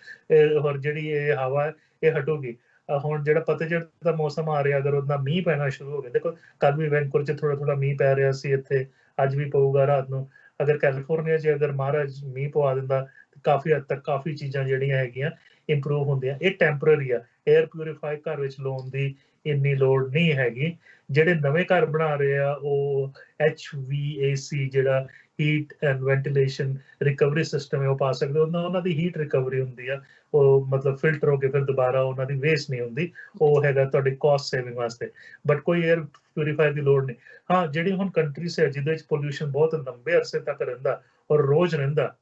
ਔਰ ਜਿਹੜੀ ਇਹ ਹਵਾ ਹੈ ਇਹ ਹਟੂਗੀ। ਹੁਣ ਜਿਹੜਾ ਪਤਝੜ ਦਾ ਮੌਸਮ ਆ ਰਿਹਾ, ਅਗਰ ਉਹਦਾ ਮੀਂਹ ਪੈਣਾ ਸ਼ੁਰੂ ਹੋ ਗਿਆ, ਦੇਖੋ ਕੱਲ ਵੀ ਵੈਨਕੂਵਰ 'ਚ ਥੋੜਾ ਮੀਂਹ ਪੈ ਰਿਹਾ ਸੀ, ਇੱਥੇ ਅੱਜ ਵੀ ਪਊਗਾ ਰਾਤ ਨੂੰ। ਅਗਰ ਕੈਲੀਫੋਰਨੀਆ 'ਚ ਅਗਰ ਮਹਾਰਾਜ ਮੀਂਹ ਪਵਾ ਦਿੰਦਾ, ਕਾਫੀ ਹੱਦ ਤੱਕ ਕਾਫੀ ਚੀਜ਼ਾਂ ਜਿਹੜੀਆਂ ਹੈਗੀਆਂ ਇੰਪਰੂਵ ਹੁੰਦੀਆਂ। ਇਹ ਟੈਂਪਰੇਰੀ ਆ, 에ਅਰ ਪਿਊਰੀਫਾਈ ਘਰ ਵਿੱਚ ਲਾਉਣ ਦੀ ਇੰਨੀ ਲੋੜ ਨਹੀਂ ਹੈਗੀ। ਜਿਹੜੇ ਨਵੇਂ ਘਰ ਬਣਾ ਰਹੇ ਆ ਉਹ HVAC ਜਿਹੜਾ heat and ventilation recovery system ਹੈ ਉਹ ਪਾ ਸਕਦੇ ਹੋ, ਉਹਨਾਂ ਦੀ ਹੀਟ ਰਿਕਵਰੀ ਹੁੰਦੀ ਆ, ਉਹ ਮਤਲਬ ਫਿਲਟਰ ਹੋ ਕੇ ਫਿਰ ਦੁਬਾਰਾ ਉਹਨਾਂ ਦੀ ਵੇਸਟ ਨਹੀਂ ਹੁੰਦੀ, ਉਹ ਹੈਗਾ ਤੁਹਾਡੀ ਕਾਸਟ ਸੇਵਿੰਗ ਵਾਸਤੇ। ਬਟ ਕੋਈ 에ਅਰ ਪਿਊਰੀਫਾਇਰ ਦੀ ਲੋੜ ਨਹੀਂ। ਹਾਂ, ਜਿਹੜੀ ਹੁਣ ਕੰਟਰੀਜ਼ ਹੈ ਜਿਹਦੇ ਵਿੱਚ ਪੋਲਿਊਸ਼ਨ ਬਹੁਤ ਲੰਬੇ ਅਰਸੇ ਤੱਕ ਰਹਿੰਦਾ ਔਰ ਰੋਜ਼ ਰਹਿੰਦਾ,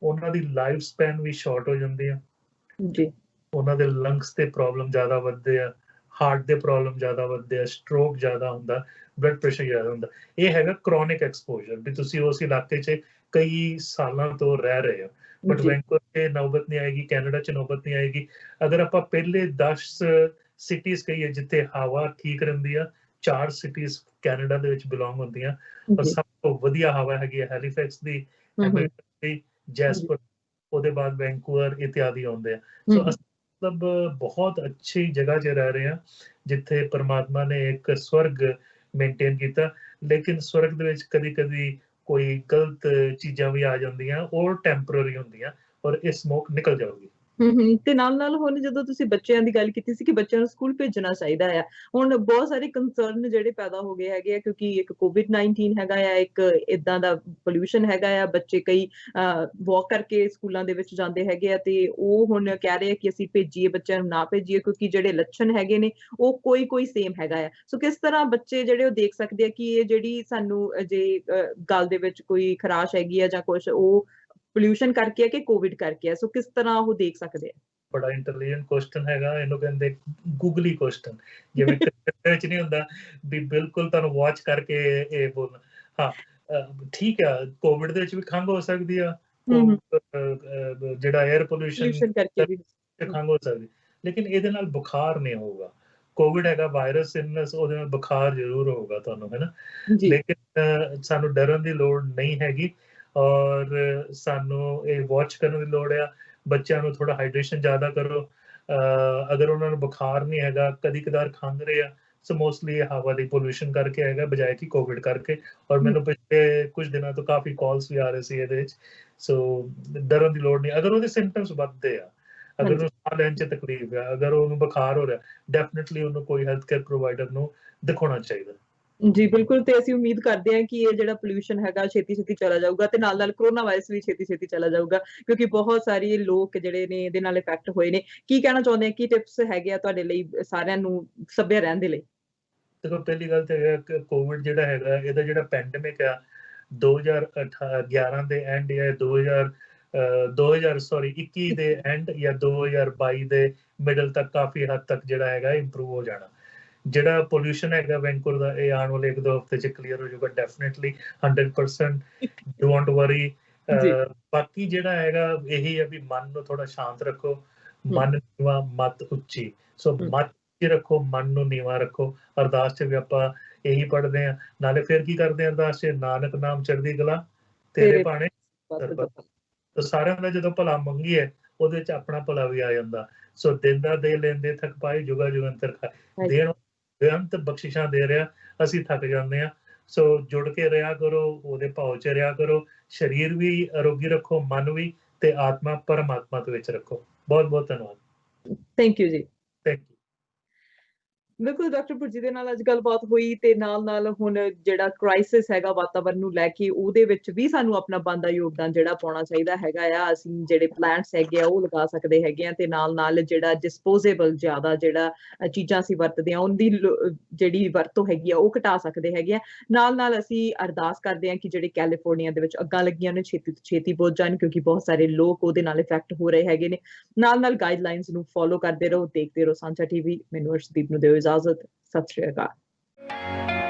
ਉਹਨਾਂ ਦੀ ਲਾਈਫ ਸਪੈਨ ਵੀ ਸ਼ਾਰਟ ਹੋ ਜਾਂਦੀ ਆ ਜੀ, ਉਹਨਾਂ ਦੇ ਲੰਗਸ ਤੇ ਪ੍ਰੋਬਲਮ ਜ਼ਿਆਦਾ ਵੱਧਦੇ ਆ, ਹਾਰਟ ਦੇ ਪ੍ਰੋਬਲਮ ਜ਼ਿਆਦਾ ਵੱਧਦੇ ਆ, ਸਟ੍ਰੋਕ ਜ਼ਿਆਦਾ ਹੁੰਦਾ, ਬਲੱਡ ਪ੍ਰੈਸ਼ਰ ਜ਼ਿਆਦਾ ਹੁੰਦਾ। ਇਹ ਹੈਗਾ ਕ੍ਰੋਨਿਕ ਐਕਸਪੋਜ਼ਰ, ਵੀ ਤੁਸੀਂ ਉਸ ਇਲਾਕੇ 'ਚ ਕਈ ਸਾਲਾਂ ਤੋਂ ਰਹਿ ਰਹੇ ਹੋ। ਬਟ ਵੈਂਕੂਵਰ 'ਚ ਨੌਬਤ ਨਹੀਂ ਆਏਗੀ, ਕੈਨੇਡਾ 'ਚ ਨੌਬਤ ਨਹੀਂ ਆਏਗੀ। ਅਗਰ ਆਪਾਂ ਪਹਿਲੇ 10 ਸਿਟੀਜ਼ ਕਹੀਏ ਜਿੱਥੇ ਹਵਾ ਠੀਕ ਰਹਿੰਦੀ ਆ, 4 ਸਿਟੀਜ਼ ਕੈਨੇਡਾ ਦੇ ਵਿੱਚ ਬਿਲੋਂਗ ਹੁੰਦੀਆਂ, ਔਰ ਸਭ ਤੋਂ ਵਧੀਆ ਹਵਾ ਹੈਗੀ ਹੈ ਹੈਲੀਫੈਕਸ ਦੀ, ਹੈਮਿਲਟਨ ਦੀ, ਜੈਸਪਰ, ਉਹਦੇ ਬਾਅਦ ਵੈਂਕੂਵਰ ਇਤਿਆਦਿ ਆਉਂਦੇ ਆ। ਸੋ ਮਤਲਬ ਬਹੁਤ ਅੱਛੀ ਜਗ੍ਹਾ 'ਚ ਰਹਿ ਰਹੇ ਹਾਂ ਜਿੱਥੇ ਪਰਮਾਤਮਾ ਨੇ ਇੱਕ ਸਵਰਗ ਮੇਨਟੇਨ ਕੀਤਾ। ਲੇਕਿਨ ਸਵਰਗ ਦੇ ਵਿੱਚ ਕਦੀ ਕੋਈ ਗਲਤ ਚੀਜ਼ਾਂ ਵੀ ਆ ਜਾਂਦੀਆਂ, ਉਹ ਟੈਂਪਰਰੀ ਹੁੰਦੀਆਂ, ਔਰ ਇਹ ਸਮੋਕ ਨਿਕਲ ਜਾਊਗੀ। ਤੇ ਨਾਲ ਹੁਣ ਜਦੋਂ ਤੁਸੀਂ ਬੱਚਿਆਂ ਦੀ ਗੱਲ ਕੀਤੀ ਸੀ ਕਿ ਬੱਚਿਆਂ ਨੂੰ ਸਕੂਲ ਭੇਜਣਾ ਚਾਹੀਦਾ ਆ, ਹੁਣ ਬਹੁਤ ਸਾਰੇ ਕੰਸਰਨ ਜਿਹੜੇ ਪੈਦਾ ਹੋ ਗਏ ਹੈਗੇ ਆ, ਕਿਉਂਕਿ ਇੱਕ COVID-19 ਹੈਗਾ ਆ, ਇੱਕ ਏਦਾਂ ਦਾ ਪੋਲਿਊਸ਼ਨ ਹੈਗਾ ਆ, ਬੱਚੇ ਕਈ ਵਾਕ ਕਰਕੇ ਸਕੂਲਾਂ ਦੇ ਵਿੱਚ ਜਾਂਦੇ ਹੈਗੇ ਆ, ਤੇ ਉਹ ਹੁਣ ਕਹਿ ਰਹੇ ਆ ਕਿ ਅਸੀਂ ਭੇਜੀਏ ਬੱਚਿਆਂ ਨੂੰ, ਨਾ ਭੇਜੀਏ, ਕਿਉਂਕਿ ਜਿਹੜੇ ਲੱਛਣ ਹੈਗੇ ਨੇ ਉਹ ਕੋਈ ਸੇਮ ਹੈਗਾ ਆ। ਸੋ ਕਿਸ ਤਰ੍ਹਾਂ ਬੱਚੇ ਜਿਹੜੇ ਉਹ ਦੇਖ ਸਕਦੇ ਆ ਕਿ ਇਹ ਜਿਹੜੀ ਸਾਨੂੰ ਜੇ ਗੱਲ ਦੇ ਵਿੱਚ ਕੋਈ ਖਰਾਸ਼ ਹੈਗੀ ਆ ਜਾਂ ਕੁਛ, ਉਹ ਪੋਲਿਊਸ਼ਨ ਕਰਕੇ ਹੈ ਕਿ ਕੋਵਿਡ ਕਰਕੇ ਹੈ? ਸੋ ਕਿਸ ਤਰ੍ਹਾਂ ਉਹ ਦੇਖ ਸਕਦੇ ਆ? ਬੜਾ ਇੰਟੈਲੀਜੈਂਟ ਕੁਐਸਚਨ ਹੈਗਾ, ਇਹਨੂੰ ਕਹਿੰਦੇ ਗੂਗਲੀ ਕੁਐਸਚਨ। ਜਿਵੇਂ ਵਿੱਚ ਨਹੀਂ ਹੁੰਦਾ ਵੀ ਬਿਲਕੁਲ ਤੁਹਾਨੂੰ ਵਾਚ ਕਰਕੇ ਇਹ ਬੋਲਣਾ। ਹਾਂ, ਠੀਕ ਆ, ਕੋਵਿਡ ਦੇ ਵਿੱਚ ਵੀ ਖੰਘ ਹੋ ਸਕਦੀ ਆ, ਜਿਹੜਾ 에ਅਰ ਪੋਲਿਊਸ਼ਨ ਕਰਕੇ ਵੀ ਖੰਘ ਹੋ ਸਕਦੀ, ਲੇਕਿਨ ਇਹਦੇ ਨਾਲ ਬੁਖਾਰ ਨਹੀਂ ਹੋਊਗਾ। ਕੋਵਿਡ ਹੈਗਾ ਵਾਇਰਸ, ਇਲਨੈਸ, ਉਹਦੇ ਨਾਲ ਬੁਖਾਰ ਜ਼ਰੂਰ ਹੋਊਗਾ ਤੁਹਾਨੂੰ, ਹੈ ਨਾ। ਲੇਕਿਨ ਸਾਨੂੰ ਡਰਨ ਦੀ ਲੋੜ ਨਹੀਂ ਹੈਗੀ, ਔਰ ਸਾਨੂੰ ਇਹ ਵਾਚ ਕਰਨ ਦੀ ਲੋੜ ਆ। ਬੱਚਿਆਂ ਨੂੰ ਥੋੜਾ ਹਾਈਡਰੇਸ਼ਨ ਜ਼ਿਆਦਾ ਕਰੋ। ਅਗਰ ਉਹਨਾਂ ਨੂੰ ਬੁਖਾਰ ਨਹੀਂ ਹੈਗਾ, ਕਦੀ ਕਦਾਰ ਖੰਘ ਰਹੇ ਆ, ਸੋ ਮੋਸਟਲੀ ਇਹ ਹਵਾ ਦੀ ਪੋਲਿਊਸ਼ਨ ਕਰਕੇ ਹੈਗਾ, ਬਜਾਏ ਕਿ ਕੋਵਿਡ ਕਰਕੇ। ਔਰ ਮੈਨੂੰ ਪਿਛਲੇ ਕੁਝ ਦਿਨਾਂ ਤੋਂ ਕਾਫੀ ਕਾਲਸ ਵੀ ਆ ਰਹੇ ਸੀ ਇਹਦੇ ਵਿੱਚ। ਸੋ ਡਰਨ ਦੀ ਲੋੜ ਨਹੀਂ। ਅਗਰ ਉਹਦੇ ਸਿੰਪਟਮਸ ਵੱਧਦੇ ਆ, ਅਗਰ ਉਹਨੂੰ ਸਾਹ ਲੈਣ 'ਚ ਤਕਲੀਫ ਆ, ਅਗਰ ਉਹਨੂੰ ਬੁਖਾਰ ਹੋ ਰਿਹਾ, ਡੈਫੀਨਿਟਲੀ ਉਹਨੂੰ ਕੋਈ ਹੈਲਥ ਕੇਅਰ ਪ੍ਰੋਵਾਈਡਰ ਨੂੰ ਦਿਖਾਉਣਾ ਚਾਹੀਦਾ। ਜੀ ਬਿਲਕੁਲ, ਤੇ ਅਸੀਂ ਉਮੀਦ ਕਰਦੇ ਹਾਂ ਕਿ ਇਹ ਜਿਹੜਾ ਪੋਲਿਊਸ਼ਨ ਹੈਗਾ ਛੇਤੀ ਚਲਾ ਜਾਊਗਾ, ਤੇ ਨਾਲ ਕਰੋਨਾ ਵਾਇਰਸ ਵੀ ਛੇਤੀ ਚਲਾ ਜਾਊਗਾ, ਕਿਉਂਕਿ ਬਹੁਤ ਸਾਰੇ ਲੋਕ ਜਿਹੜੇ ਨੇ ਇਹਦੇ ਨਾਲ ਇਫੈਕਟ ਹੋਏ ਨੇ। ਕੀ ਕਹਿਣਾ ਚਾਹੁੰਦੇ ਆ, ਕੀ ਟਿਪਸ ਹੈਗੇ ਆ ਤੁਹਾਡੇ ਲਈ ਸਾਰਿਆਂ ਨੂੰ ਸੱਭਿਅ ਰਹਿਣ ਦੇ ਲਈ? ਦੇਖੋ, ਪਹਿਲੀ ਗੱਲ ਤਾਂ ਇਹ ਕਿ ਕੋਵਿਡ ਜਿਹੜਾ ਹੈਗਾ, ਇਹਦਾ ਜਿਹੜਾ ਪੈਂਡੇਮਿਕ ਆ, 2011 ਦੇ ਐਂਡ ਜਾਂ 2021 ਦੇ ਐਂਡ ਜਾਂ 2022 ਦੇ ਮਿਡਲ ਤੱਕ ਕਾਫੀ ਹੱਦ ਤੱਕ ਜਿਹੜਾ ਹੈਗਾ ਇੰਪਰੂਵ ਹੋ ਜਾਣਾ। ਜਿਹੜਾ ਪੋਲਿਊਸ਼ਨ ਹੈਗਾ ਵੈਂਕੂਵਰ ਦਾ, ਇਹ ਆਉਣ ਵਾਲੇ 1-2 ਹਫ਼ਤੇ 'ਚ ਕਲੀਅਰ ਹੋ ਜਾਊਗਾ ਡੈਫੀਨਿਟਲੀ, 100%। Don't worry. ਬਾਕੀ ਜਿਹੜਾ ਹੈਗਾ ਇਹੀ ਹੈ ਵੀ ਮਨ ਨੂੰ ਥੋੜਾ ਸ਼ਾਂਤ ਰੱਖੋ, ਮਨ ਨੀਵਾਂ ਮਤ ਉੱਚੀ। ਸੋ ਮਤ ਰੱਖੋ, ਮਨ ਨੂੰ ਨੀਵਾਂ ਰੱਖੋ। ਅਰਦਾਸ 'ਚ ਵੀ ਆਪਾਂ ਇਹੀ ਪੜ੍ਹਦੇ ਹਾਂ, ਨਾਲੇ ਫਿਰ ਕੀ ਕਰਦੇ ਹਾਂ ਅਰਦਾਸ 'ਚ? ਨਾਨਕ ਨਾਮ ਚੜ੍ਹਦੀ ਕਲਾ ਤੇਰੇ ਭਾਣੇ ਸਰਬਤ। ਸਾਰਿਆਂ ਦਾ ਜਦੋਂ ਭਲਾ ਮੰਗੀਏ, ਉਹਦੇ 'ਚ ਆਪਣਾ ਭਲਾ ਵੀ ਆ ਜਾਂਦਾ। ਸੋ ਦਿੰਦਾ ਦੇ ਲੈਂਦੇ ਥਕ ਪਾਏ, ਜੁਗਾ ਜੁਗੰਤਰ ਖਾਏ। ਦੇਣ ਬੇਅੰਤ ਬਖਸ਼ਿਸ਼ਾਂ ਦੇ ਰਿਹਾ, ਅਸੀਂ ਥੱਕ ਜਾਂਦੇ ਹਾਂ। ਸੋ ਜੁੜ ਕੇ ਰਿਹਾ ਕਰੋ, ਉਹਦੇ ਭਾਵ 'ਚ ਰਿਹਾ ਕਰੋ। ਸਰੀਰ ਵੀ ਅਰੋਗੀ ਰੱਖੋ, ਮਨ ਵੀ, ਤੇ ਆਤਮਾ ਪਰਮਾਤਮਾ ਦੇ ਵਿੱਚ ਰੱਖੋ। ਬਹੁਤ ਬਹੁਤ ਧੰਨਵਾਦ। ਥੈਂਕ ਯੂ ਜੀ। Thank you. ਬਿਲਕੁਲ, ਡਾਕਟਰ ਭੁਰਜੀ ਦੇ ਨਾਲ ਅੱਜ ਗੱਲਬਾਤ ਹੋਈ, ਤੇ ਨਾਲ ਹੁਣ ਜਿਹੜਾ ਕ੍ਰਾਈਸਿਸ ਹੈਗਾ ਵਾਤਾਵਰਨ ਨੂੰ ਲੈ ਕੇ, ਉਹਦੇ ਵਿੱਚ ਵੀ ਸਾਨੂੰ ਆਪਣਾ ਬਣਦਾ ਯੋਗਦਾਨ ਜਿਹੜਾ ਪਾਉਣਾ ਚਾਹੀਦਾ ਹੈਗਾ ਆ। ਅਸੀਂ ਜਿਹੜੇ ਪਲਾਂਟਸ ਹੈਗੇ ਆ ਉਹ ਲਗਾ ਸਕਦੇ ਹੈਗੇ ਆ, ਤੇ ਨਾਲ ਜਿਹੜਾ ਡਿਸਪੋਜ਼ੇਬਲ ਜ਼ਿਆਦਾ ਜਿਹੜਾ ਚੀਜ਼ਾਂ ਅਸੀਂ ਵਰਤਦੇ ਆ, ਉਹਦੀ ਜਿਹੜੀ ਵਰਤੋਂ ਹੈਗੀ ਆ ਉਹ ਘਟਾ ਸਕਦੇ ਹੈਗੇ ਆ। ਨਾਲ ਅਸੀਂ ਅਰਦਾਸ ਕਰਦੇ ਹਾਂ ਕਿ ਜਿਹੜੇ ਕੈਲੀਫੋਰਨੀਆ ਦੇ ਵਿੱਚ ਅੱਗਾਂ ਲੱਗੀਆਂ ਨੇ, ਛੇਤੀ ਤੋਂ ਛੇਤੀ ਬੁੱਝ ਜਾਣ, ਕਿਉਂਕਿ ਬਹੁਤ ਸਾਰੇ ਲੋਕ ਉਹਦੇ ਨਾਲ ਇਫੈਕਟ ਹੋ ਰਹੇ ਹੈਗੇ ਨੇ। ਨਾਲ ਗਾਈਡਲਾਈਨਸ ਨੂੰ ਫੋਲੋ ਕਰਦੇ ਰਹੋ, ਦੇਖਦੇ ਰਹੋ ਸਾਂਝਾ ਟੀਵੀ। ਮੈਨੂੰ ਅਰਸ਼ਦੀਪ ਨੂੰ ਦਿਓ ਇਜਾਜ਼ਤ। ਸਤਿ ਸ਼੍ਰੀ ਅਕਾਲ।